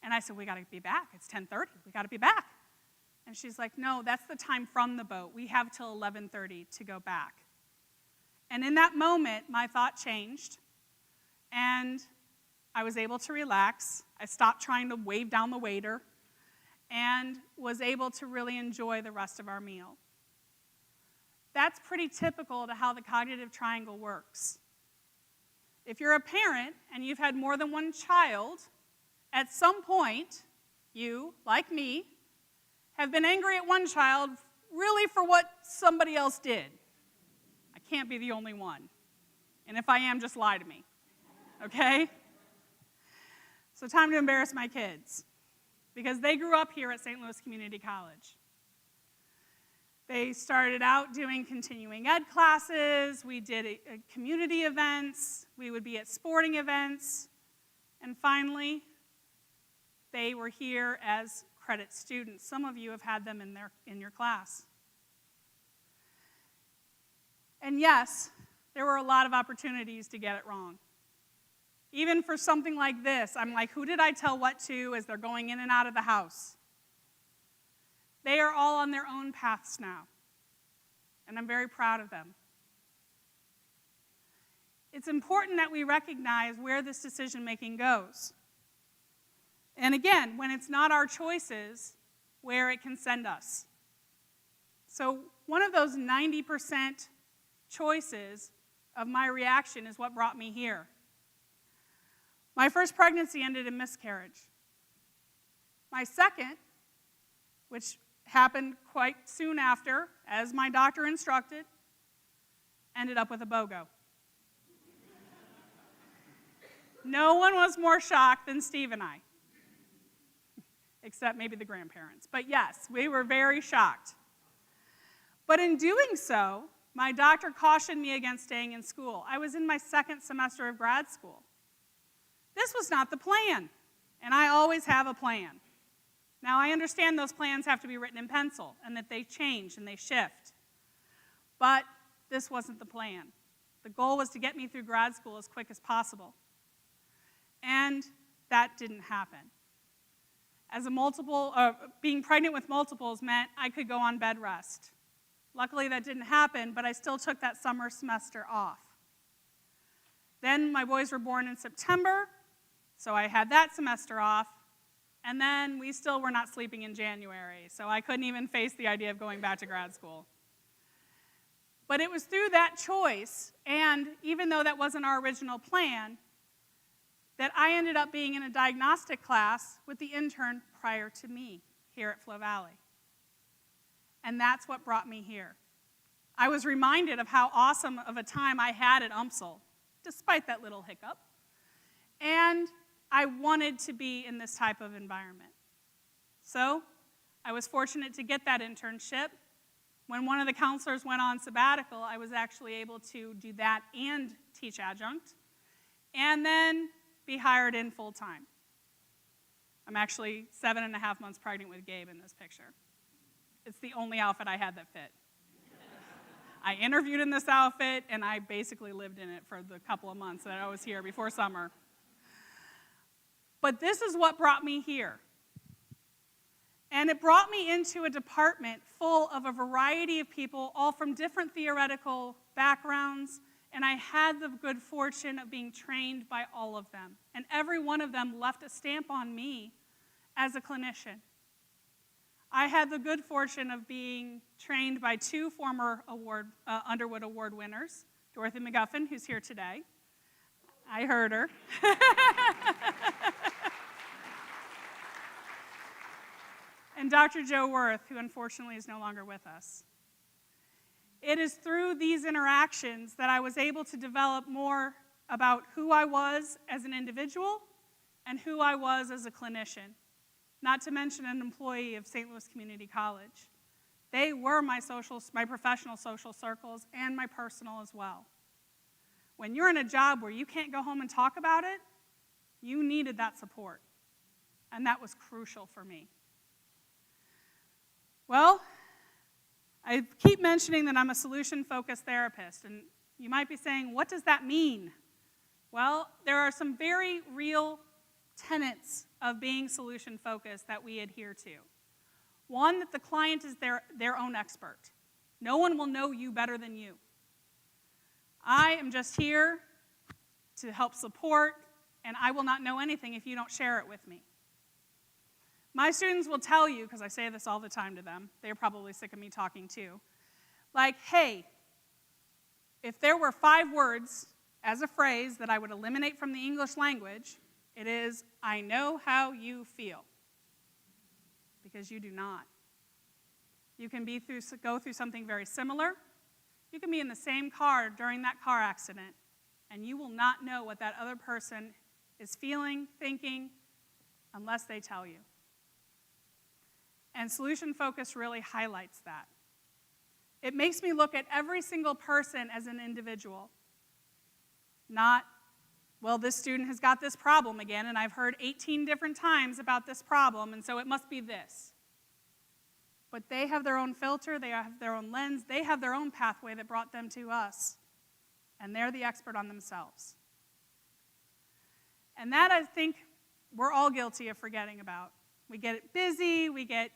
And I said, we got to be back. It's 10:30. We got to be back. And she's like, no, that's the time from the boat. We have till 11:30 to go back. And in that moment, my thought changed, and I was able to relax. I stopped trying to wave down the waiter and was able to really enjoy the rest of our meal. That's pretty typical to how the cognitive triangle works. If you're a parent and you've had more than one child, at some point, you, like me, have been angry at one child really for what somebody else did. I can't be the only one. And if I am, just lie to me, okay? So time to embarrass my kids, because they grew up here at St. Louis Community College. They started out doing continuing ed classes. We did community events. We would be at sporting events. And finally, they were here as credit students. Some of you have had them in your class. And yes, there were a lot of opportunities to get it wrong. Even for something like this, I'm like, who did I tell what to as they're going in and out of the house? They are all on their own paths now, and I'm very proud of them. It's important that we recognize where this decision-making goes. And again, when it's not our choices, where it can send us. So one of those 90% choices of my reaction is what brought me here. My first pregnancy ended in miscarriage. My second, which happened quite soon after, as my doctor instructed, ended up with a BOGO. No one was more shocked than Steve and I, except maybe the grandparents. But yes, we were very shocked. But in doing so, my doctor cautioned me against staying in school. I was in my second semester of grad school. This was not the plan, and I always have a plan. Now, I understand those plans have to be written in pencil and that they change and they shift, but this wasn't the plan. The goal was to get me through grad school as quick as possible, and that didn't happen. Being pregnant with multiples meant I could go on bed rest. Luckily, that didn't happen, but I still took that summer semester off. Then my boys were born in September, so I had that semester off. And then we still were not sleeping in January, so I couldn't even face the idea of going back to grad school. But it was through that choice, and even though that wasn't our original plan, that I ended up being in a diagnostic class with the intern prior to me here at Flo Valley. And that's what brought me here. I was reminded of how awesome of a time I had at UMSL, despite that little hiccup. And I wanted to be in this type of environment. So I was fortunate to get that internship. When one of the counselors went on sabbatical, I was actually able to do that and teach adjunct, and then be hired in full-time. I'm actually 7.5 months pregnant with Gabe in this picture. It's the only outfit I had that fit. I interviewed in this outfit, and I basically lived in it for the couple of months that I was here before summer. But this is what brought me here. And it brought me into a department full of a variety of people, all from different theoretical backgrounds, and I had the good fortune of being trained by all of them. And every one of them left a stamp on me as a clinician. I had the good fortune of being trained by 2 former Underwood Award winners, Dorothy McGuffin, who's here today. I heard her. And Dr. Joe Worth, who unfortunately is no longer with us. It is through these interactions that I was able to develop more about who I was as an individual and who I was as a clinician, not to mention an employee of St. Louis Community College. They were my professional social circles and my personal as well. When you're in a job where you can't go home and talk about it, you needed that support, and that was crucial for me. Well, I keep mentioning that I'm a solution-focused therapist, and you might be saying, what does that mean? Well, there are some very real tenets of being solution-focused that we adhere to. One, that the client is their own expert. No one will know you better than you. I am just here to help support, and I will not know anything if you don't share it with me. My students will tell you, because I say this all the time to them, they're probably sick of me talking too, like, hey, if there were 5 words as a phrase that I would eliminate from the English language, it is, I know how you feel. Because you do not. You can go through something very similar. You can be in the same car during that car accident, and you will not know what that other person is feeling, thinking, unless they tell you. And solution focus really highlights that. It makes me look at every single person as an individual. Not, well, this student has got this problem again, and I've heard 18 different times about this problem, and so it must be this. But they have their own filter, they have their own lens, they have their own pathway that brought them to us, and they're the expert on themselves. And that, I think, we're all guilty of forgetting about. We get busy, we get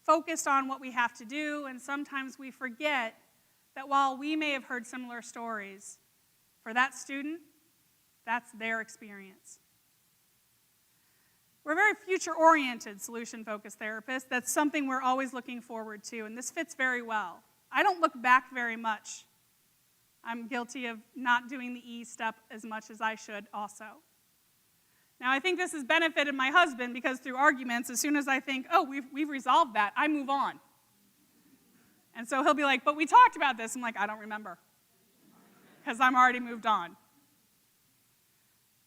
focused on what we have to do, and sometimes we forget that while we may have heard similar stories, for that student, that's their experience. We're very future-oriented, solution-focused therapists. That's something we're always looking forward to, and this fits very well. I don't look back very much. I'm guilty of not doing the E step as much as I should also. Now, I think this has benefited my husband because through arguments, as soon as I think, oh, we've resolved that, I move on. And so he'll be like, but we talked about this. I'm like, I don't remember because I'm already moved on.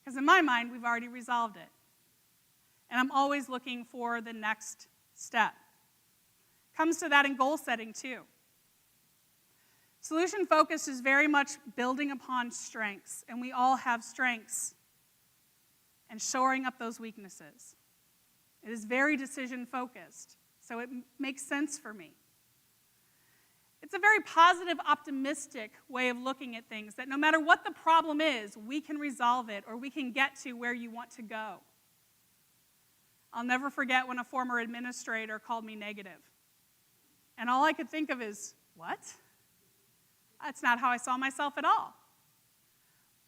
Because in my mind, we've already resolved it. And I'm always looking for the next step. Comes to that in goal setting too. Solution focus is very much building upon strengths, and we all have strengths, and shoring up those weaknesses. It is very decision-focused, so it makes sense for me. It's a very positive, optimistic way of looking at things, that no matter what the problem is, we can resolve it, or we can get to where you want to go. I'll never forget when a former administrator called me negative. And all I could think of is, what? That's not how I saw myself at all.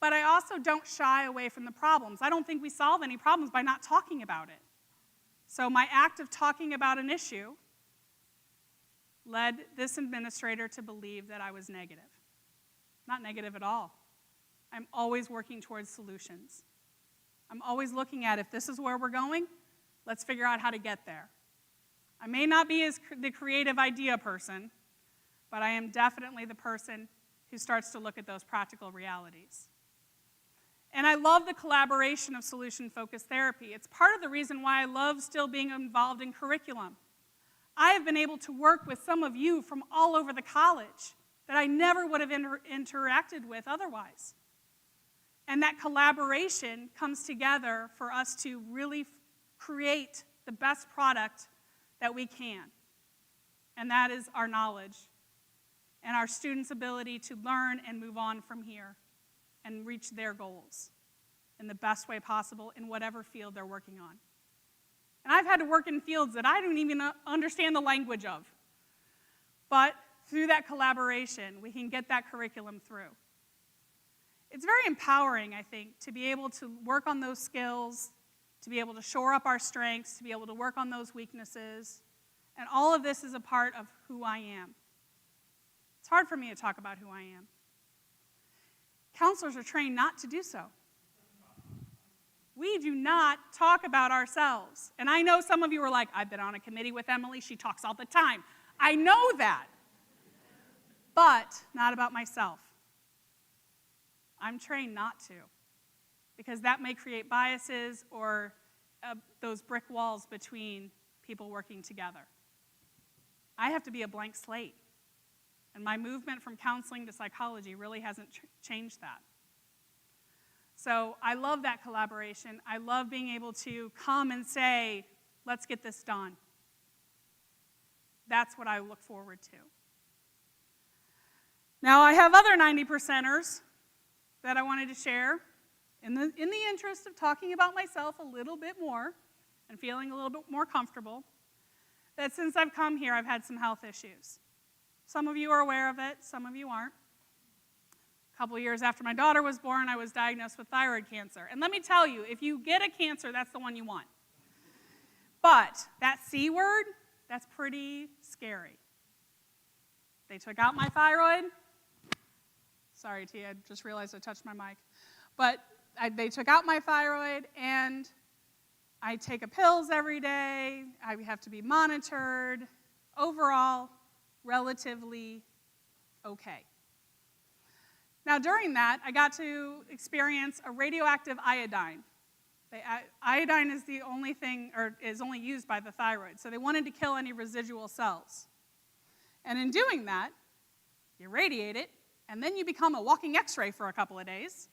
But I also don't shy away from the problems. I don't think we solve any problems by not talking about it. So my act of talking about an issue led this administrator to believe that I was negative. Not negative at all. I'm always working towards solutions. I'm always looking at, if this is where we're going, let's figure out how to get there. I may not be the creative idea person, but I am definitely the person who starts to look at those practical realities. And I love the collaboration of solution-focused therapy. It's part of the reason why I love still being involved in curriculum. I have been able to work with some of you from all over the college that I never would have interacted with otherwise. And that collaboration comes together for us to really create the best product that we can. And that is our knowledge and our students' ability to learn and move on from here and reach their goals in the best way possible in whatever field they're working on. And I've had to work in fields that I don't even understand the language of. But through that collaboration, we can get that curriculum through. It's very empowering, I think, to be able to work on those skills, to be able to shore up our strengths, to be able to work on those weaknesses. And all of this is a part of who I am. It's hard for me to talk about who I am. Counselors are trained not to do so. We do not talk about ourselves. And I know some of you are like, I've been on a committee with Emily, she talks all the time. I know that, but not about myself. I'm trained not to, because that may create biases or those brick walls between people working together. I have to be a blank slate. And my movement from counseling to psychology really hasn't changed that. So I love that collaboration. I love being able to come and say, let's get this done. That's what I look forward to. Now, I have other 90%ers that I wanted to share in the interest of talking about myself a little bit more and feeling a little bit more comfortable, that since I've come here, I've had some health issues. Some of you are aware of it, some of you aren't. A couple of years after my daughter was born, I was diagnosed with thyroid cancer. And let me tell you, if you get a cancer, that's the one you want. But that C word, that's pretty scary. They took out my thyroid. Sorry, T, I just realized I touched my mic. But they took out my thyroid, and I take pills every day. I have to be monitored. Overall, relatively okay. Now, during that, I got to experience a radioactive iodine. Iodine is the only thing, or is only used by the thyroid, so they wanted to kill any residual cells. And in doing that, you radiate it, and then you become a walking X-ray for a couple of days.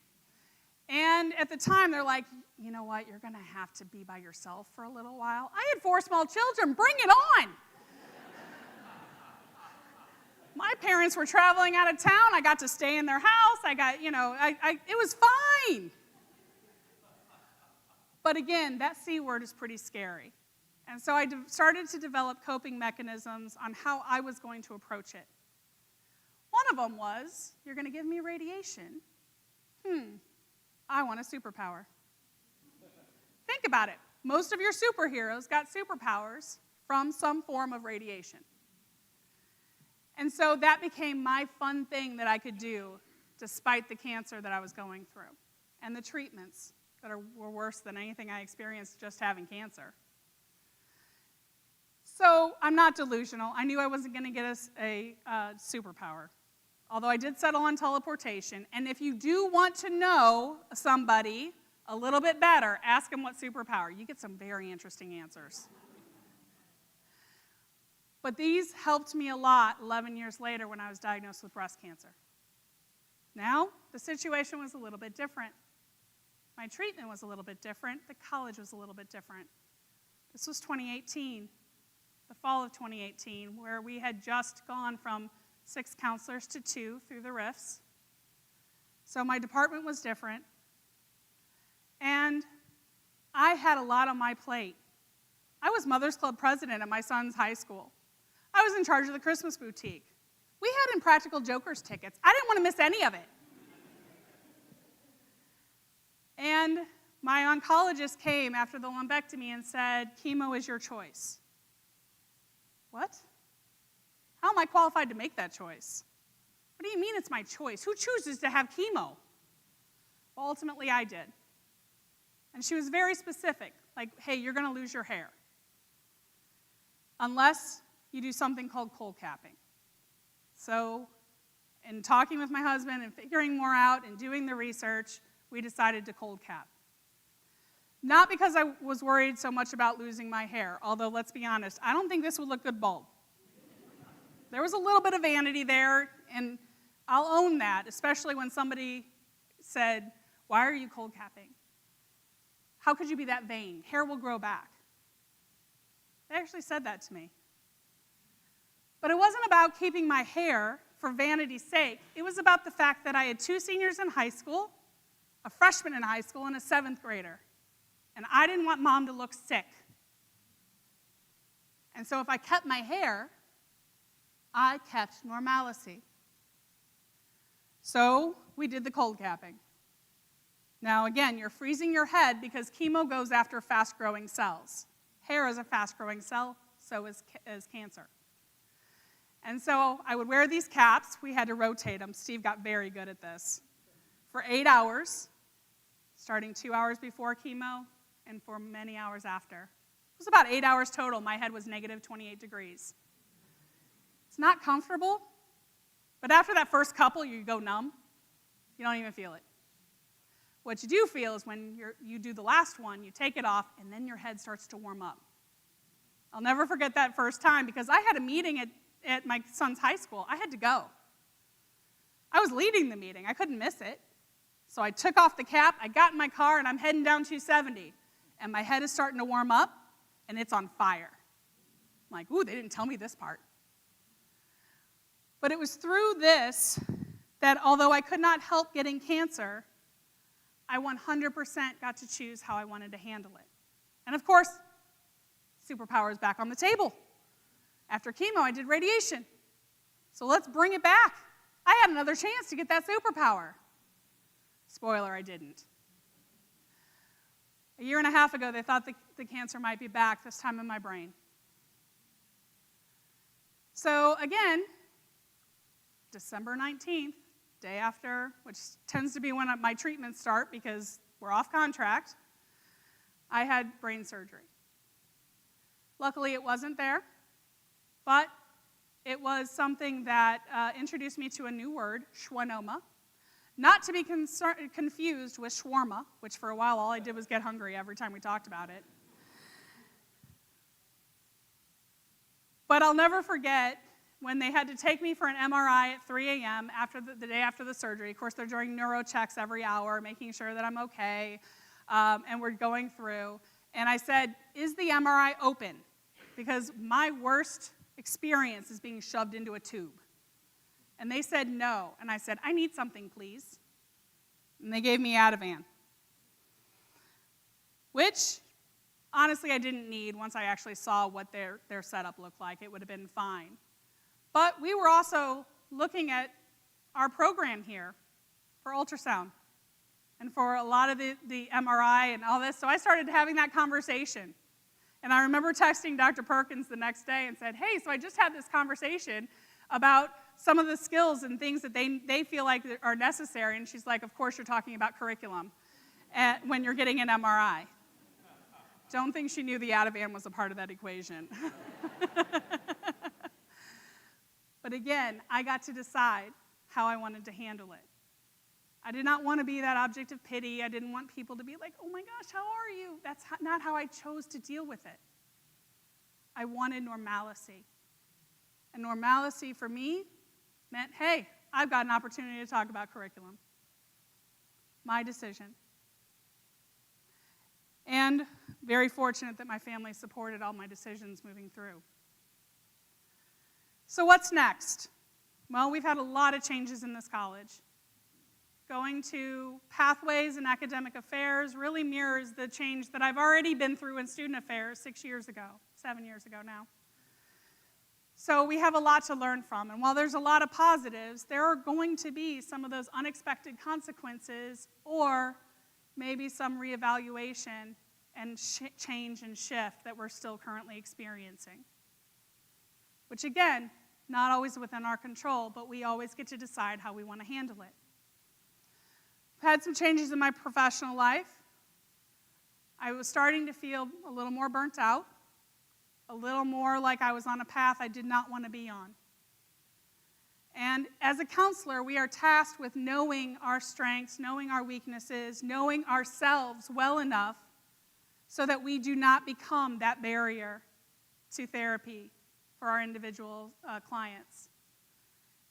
And at the time, they're like, you know what, you're going to have to be by yourself for a little while. I had 4 small children, bring it on! My parents were traveling out of town. I got to stay in their house. It was fine. But again, that C word is pretty scary. And so I started to develop coping mechanisms on how I was going to approach it. One of them was, you're going to give me radiation? I want a superpower. Think about it. Most of your superheroes got superpowers from some form of radiation. And so that became my fun thing that I could do despite the cancer that I was going through and the treatments that were worse than anything I experienced just having cancer. So I'm not delusional. I knew I wasn't going to get a superpower, although I did settle on teleportation. And if you do want to know somebody a little bit better, ask them what superpower. You get some very interesting answers. But these helped me a lot 11 years later when I was diagnosed with breast cancer. Now, the situation was a little bit different. My treatment was a little bit different. The college was a little bit different. This was 2018, the fall of 2018, where we had just gone from 6 counselors to 2 through the rifts. So my department was different. And I had a lot on my plate. I was Mother's Club president at my son's high school. I was in charge of the Christmas boutique. We had Impractical Jokers tickets. I didn't want to miss any of it. And my oncologist came after the lumpectomy and said, chemo is your choice. What? How am I qualified to make that choice? What do you mean it's my choice? Who chooses to have chemo? Well, ultimately I did. And she was very specific, like, hey, you're going to lose your hair unless you do something called cold capping. So in talking with my husband and figuring more out and doing the research, we decided to cold cap. Not because I was worried so much about losing my hair, although let's be honest, I don't think this would look good bald. There was a little bit of vanity there, and I'll own that, especially when somebody said, why are you cold capping? How could you be that vain? Hair will grow back. They actually said that to me. But it wasn't about keeping my hair for vanity's sake. It was about the fact that I had 2 seniors in high school, a freshman in high school, and a 7th grader. And I didn't want mom to look sick. And so if I kept my hair, I kept normalcy. So we did the cold capping. Now again, you're freezing your head because chemo goes after fast-growing cells. Hair is a fast-growing cell, so is cancer. And so I would wear these caps. We had to rotate them. Steve got very good at this. For 8 hours, starting 2 hours before chemo and for many hours after. It was about 8 hours total. My head was negative 28 degrees. It's not comfortable, but after that first couple, you go numb. You don't even feel it. What you do feel is when you do the last one, you take it off, and then your head starts to warm up. I'll never forget that first time because I had a meeting at my son's high school. I had to go. I was leading the meeting. I couldn't miss it. So I took off the cap, I got in my car, and I'm heading down 270. And my head is starting to warm up, and it's on fire. I'm like, ooh, they didn't tell me this part. But it was through this that although I could not help getting cancer, I 100% got to choose how I wanted to handle it. And of course, superpower is back on the table. After chemo, I did radiation. So let's bring it back. I had another chance to get that superpower. Spoiler, I didn't. A year and a half ago, they thought the cancer might be back, this time in my brain. So again, December 19th, day after, which tends to be when my treatments start because we're off contract, I had brain surgery. Luckily, it wasn't there, but it was something that introduced me to a new word, schwannoma, not to be confused with shawarma, which for a while all I did was get hungry every time we talked about it. But I'll never forget when they had to take me for an MRI at 3 a.m. after the day after the surgery. Of course, they're doing neuro checks every hour, making sure that I'm okay, and we're going through. And I said, is the MRI open? Because my worst experience is being shoved into a tube. And they said no. And I said, I need something, please. And they gave me Ativan, which honestly I didn't need once I actually saw what their setup looked like. It would have been fine. But we were also looking at our program here for ultrasound and for a lot of the MRI and all this. So I started having that conversation. And I remember texting Dr. Perkins the next day and said, hey, so I just had this conversation about some of the skills and things that they feel like are necessary. And she's like, of course you're talking about curriculum when you're getting an MRI. Don't think she knew the Ativan was a part of that equation. But again, I got to decide how I wanted to handle it. I did not want to be that object of pity. I didn't want people to be like, oh my gosh, how are you? That's not how I chose to deal with it. I wanted normalcy. And normalcy for me meant, hey, I've got an opportunity to talk about curriculum. My decision. And very fortunate that my family supported all my decisions moving through. So what's next? Well, we've had a lot of changes in this college. Going to pathways and academic affairs really mirrors the change that I've already been through in student affairs 7 years ago now. So we have a lot to learn from, and while there's a lot of positives, there are going to be some of those unexpected consequences or maybe some reevaluation and change and shift that we're still currently experiencing. Which again, not always within our control, but we always get to decide how we want to handle it. I've had some changes in my professional life. I was starting to feel a little more burnt out, a little more like I was on a path I did not want to be on. And as a counselor, we are tasked with knowing our strengths, knowing our weaknesses, knowing ourselves well enough so that we do not become that barrier to therapy for our individual clients.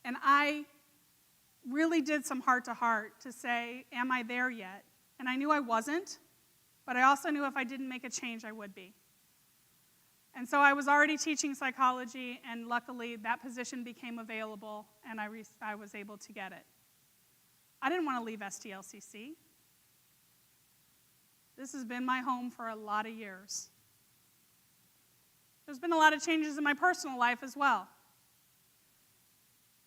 And I really did some heart-to-heart to say, am I there yet? And I knew I wasn't, but I also knew if I didn't make a change, I would be. And so I was already teaching psychology, and luckily that position became available, and I was able to get it. I didn't want to leave STLCC. This has been my home for a lot of years. There's been a lot of changes in my personal life as well.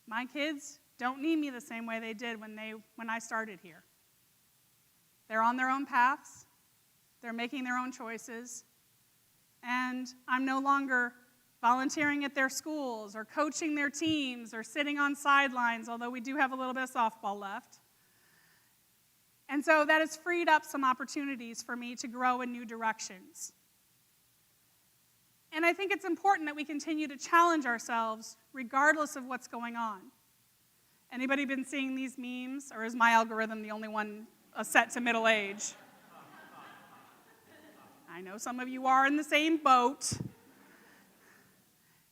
My kids don't need me the same way they did when I started here. They're on their own paths. They're making their own choices. And I'm no longer volunteering at their schools or coaching their teams or sitting on sidelines, although we do have a little bit of softball left. And so that has freed up some opportunities for me to grow in new directions. And I think it's important that we continue to challenge ourselves regardless of what's going on. Anybody been seeing these memes, or is my algorithm the only one set to middle age? I know some of you are in the same boat.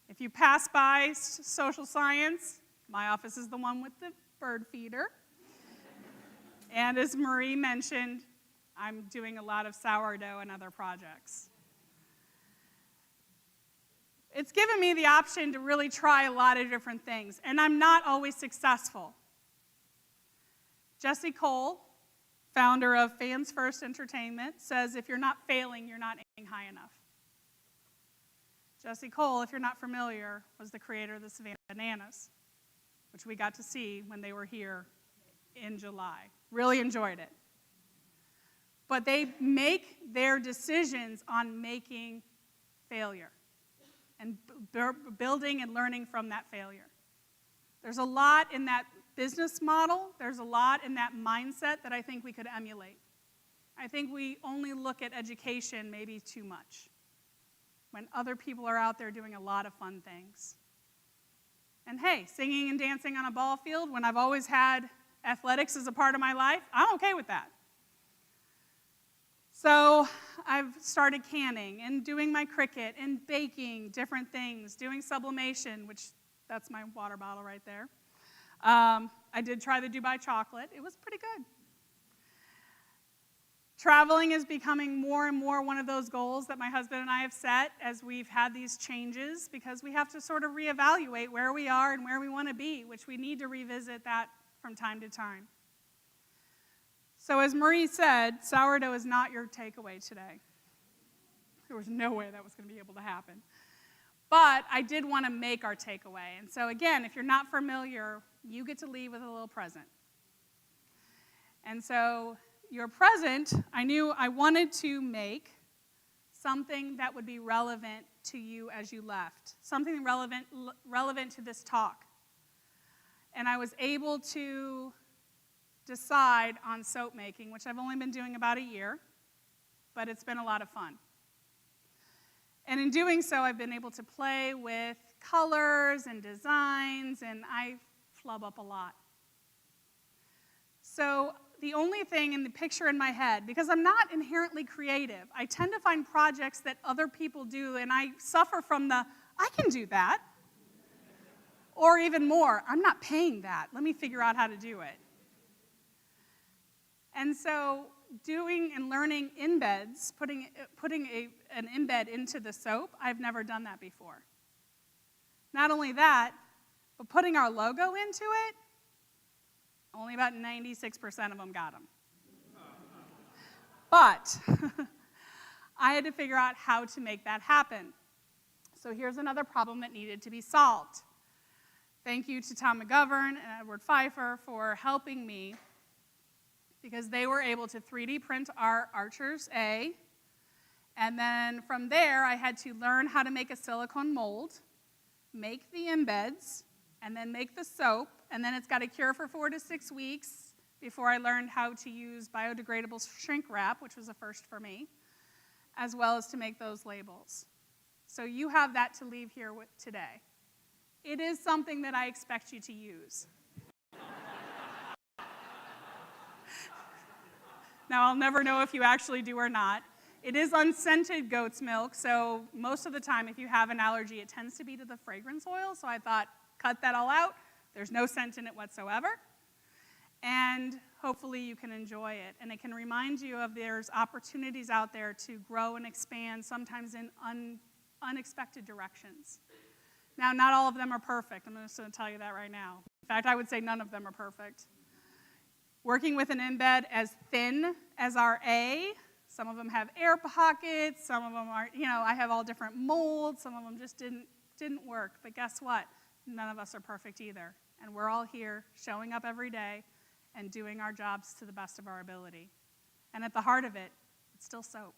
If you pass by social science, my office is the one with the bird feeder. And as Marie mentioned, I'm doing a lot of sourdough and other projects. It's given me the option to really try a lot of different things, and I'm not always successful. Jesse Cole, founder of Fans First Entertainment, says if you're not failing, you're not aiming high enough. Jesse Cole, if you're not familiar, was the creator of the Savannah Bananas, which we got to see when they were here in July. Really enjoyed it. But they make their decisions on making failure and building and learning from that failure. There's a lot in that business model, there's a lot in that mindset that I think we could emulate. I think we only look at education maybe too much when other people are out there doing a lot of fun things. And hey, singing and dancing on a ball field when I've always had athletics as a part of my life, I'm okay with that. So I've started canning and doing my cricket and baking different things, doing sublimation, which that's my water bottle right there. I did try the Dubai chocolate. It was pretty good. Traveling is becoming more and more one of those goals that my husband and I have set as we've had these changes, because we have to sort of reevaluate where we are and where we want to be, which we need to revisit that from time to time. So as Marie said, sourdough is not your takeaway today. There was no way that was going to be able to happen. But I did want to make our takeaway. And so again, if you're not familiar, you get to leave with a little present. And so your present, I knew I wanted to make something that would be relevant to you as you left, something relevant to this talk. And I was able to decide on soap making, which I've only been doing about a year, but it's been a lot of fun. And in doing so, I've been able to play with colors and designs, and I flub up a lot. So the only thing in the picture in my head, because I'm not inherently creative, I tend to find projects that other people do, and I suffer from the, I can do that. Or even more, I'm not paying that. Let me figure out how to do it. And so doing and learning embeds, putting an embed into the soap, I've never done that before. Not only that, but putting our logo into it, only about 96% of them got them. But I had to figure out how to make that happen. So here's another problem that needed to be solved. Thank you to Tom McGovern and Edward Pfeiffer for helping me, because they were able to 3D print our Archer's A. And then from there, I had to learn how to make a silicone mold, make the embeds, and then make the soap. And then it's got to cure for 4 to 6 weeks before I learned how to use biodegradable shrink wrap, which was a first for me, as well as to make those labels. So you have that to leave here with today. It is something that I expect you to use. Now, I'll never know if you actually do or not. It is unscented goat's milk, so most of the time, if you have an allergy, it tends to be to the fragrance oil, so I thought, cut that all out. There's no scent in it whatsoever. And hopefully you can enjoy it. And it can remind you of there's opportunities out there to grow and expand, sometimes in unexpected directions. Now, not all of them are perfect. I'm just going to tell you that right now. In fact, I would say none of them are perfect. Working with an embed as thin as our A, some of them have air pockets, some of them are, I have all different molds, some of them just didn't work. But guess what? None of us are perfect either. And we're all here showing up every day and doing our jobs to the best of our ability. And at the heart of it, it's still soap.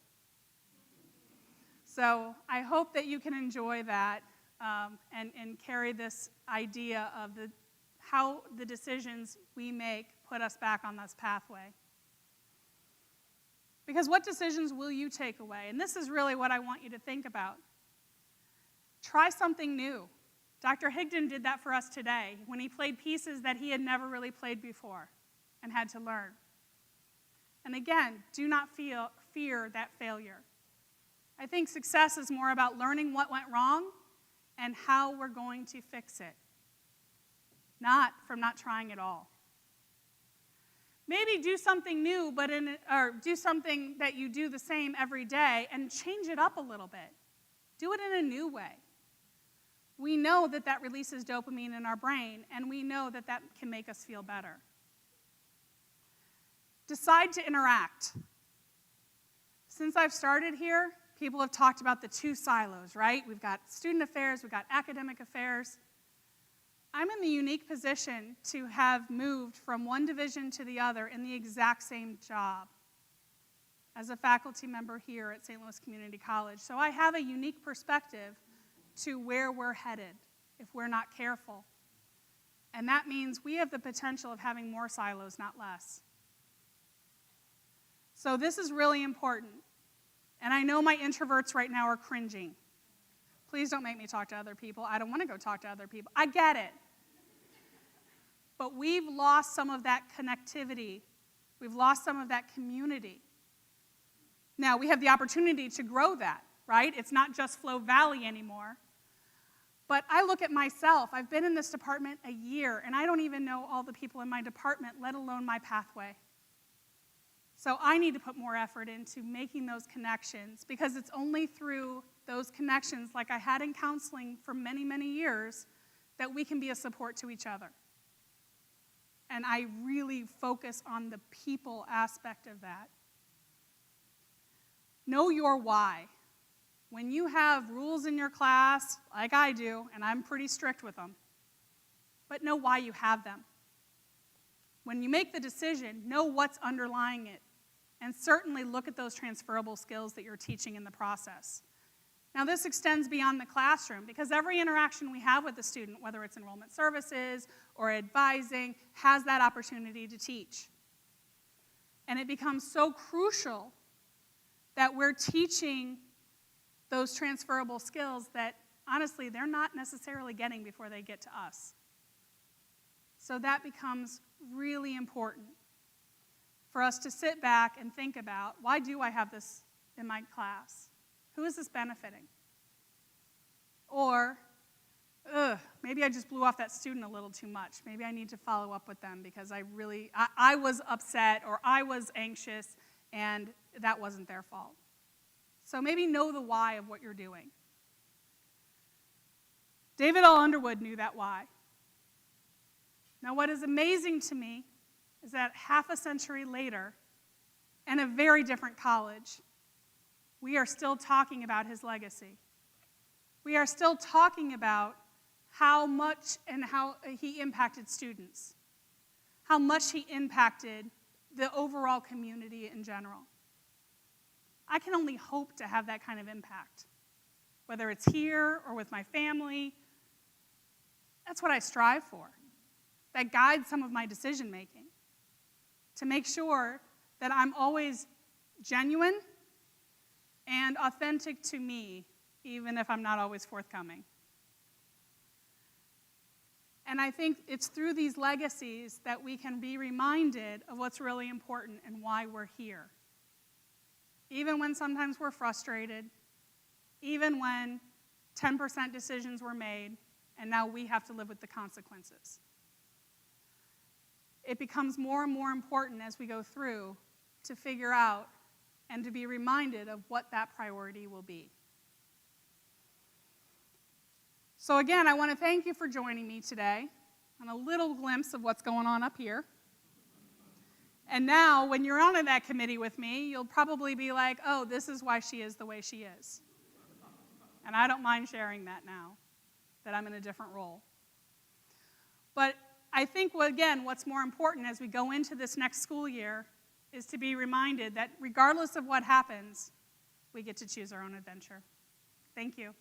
So I hope that you can enjoy that and carry this idea of how the decisions we make put us back on this pathway. Because what decisions will you take away? And this is really what I want you to think about. Try something new. Dr. Higdon did that for us today when he played pieces that he had never really played before and had to learn. And again, do not fear that failure. I think success is more about learning what went wrong and how we're going to fix it, not from not trying at all. Maybe do something new, or do something that you do the same every day and change it up a little bit. Do it in a new way. We know that that releases dopamine in our brain, and we know that that can make us feel better. Decide to interact. Since I've started here, people have talked about the 2 silos, right? We've got student affairs, we've got academic affairs. I'm in the unique position to have moved from one division to the other in the exact same job as a faculty member here at St. Louis Community College. So I have a unique perspective to where we're headed if we're not careful. And that means we have the potential of having more silos, not less. So this is really important. And I know my introverts right now are cringing. Please don't make me talk to other people. I don't want to go talk to other people. I get it. But we've lost some of that connectivity. We've lost some of that community. Now, we have the opportunity to grow that, right? It's not just Flow Valley anymore. But I look at myself. I've been in this department a year, and I don't even know all the people in my department, let alone my pathway. So I need to put more effort into making those connections, because it's only through those connections, like I had in counseling for many, many years, that we can be a support to each other. And I really focus on the people aspect of that. Know your why. When you have rules in your class, like I do, and I'm pretty strict with them, but know why you have them. When you make the decision, know what's underlying it, and certainly look at those transferable skills that you're teaching in the process. Now, this extends beyond the classroom, because every interaction we have with the student, whether it's enrollment services or advising, has that opportunity to teach. And it becomes so crucial that we're teaching those transferable skills that, honestly, they're not necessarily getting before they get to us. So that becomes really important for us to sit back and think about, why do I have this in my class? Who is this benefiting? Or, maybe I just blew off that student a little too much. Maybe I need to follow up with them because I was upset or I was anxious and that wasn't their fault. So maybe know the why of what you're doing. David L. Underwood knew that why. Now, what is amazing to me is that half a century later, and a very different college, we are still talking about his legacy. We are still talking about how much and how he impacted students, how much he impacted the overall community in general. I can only hope to have that kind of impact, whether it's here or with my family. That's what I strive for. That guides some of my decision making, to make sure that I'm always genuine and authentic to me, even if I'm not always forthcoming. And I think it's through these legacies that we can be reminded of what's really important and why we're here. Even when sometimes we're frustrated, even when 10% decisions were made, and now we have to live with the consequences. It becomes more and more important as we go through to figure out and to be reminded of what that priority will be. So again, I want to thank you for joining me today on a little glimpse of what's going on up here. And now, when you're on that committee with me, you'll probably be like, oh, this is why she is the way she is. And I don't mind sharing that now, that I'm in a different role. But I think, again, what's more important as we go into this next school year is to be reminded that regardless of what happens, we get to choose our own adventure. Thank you.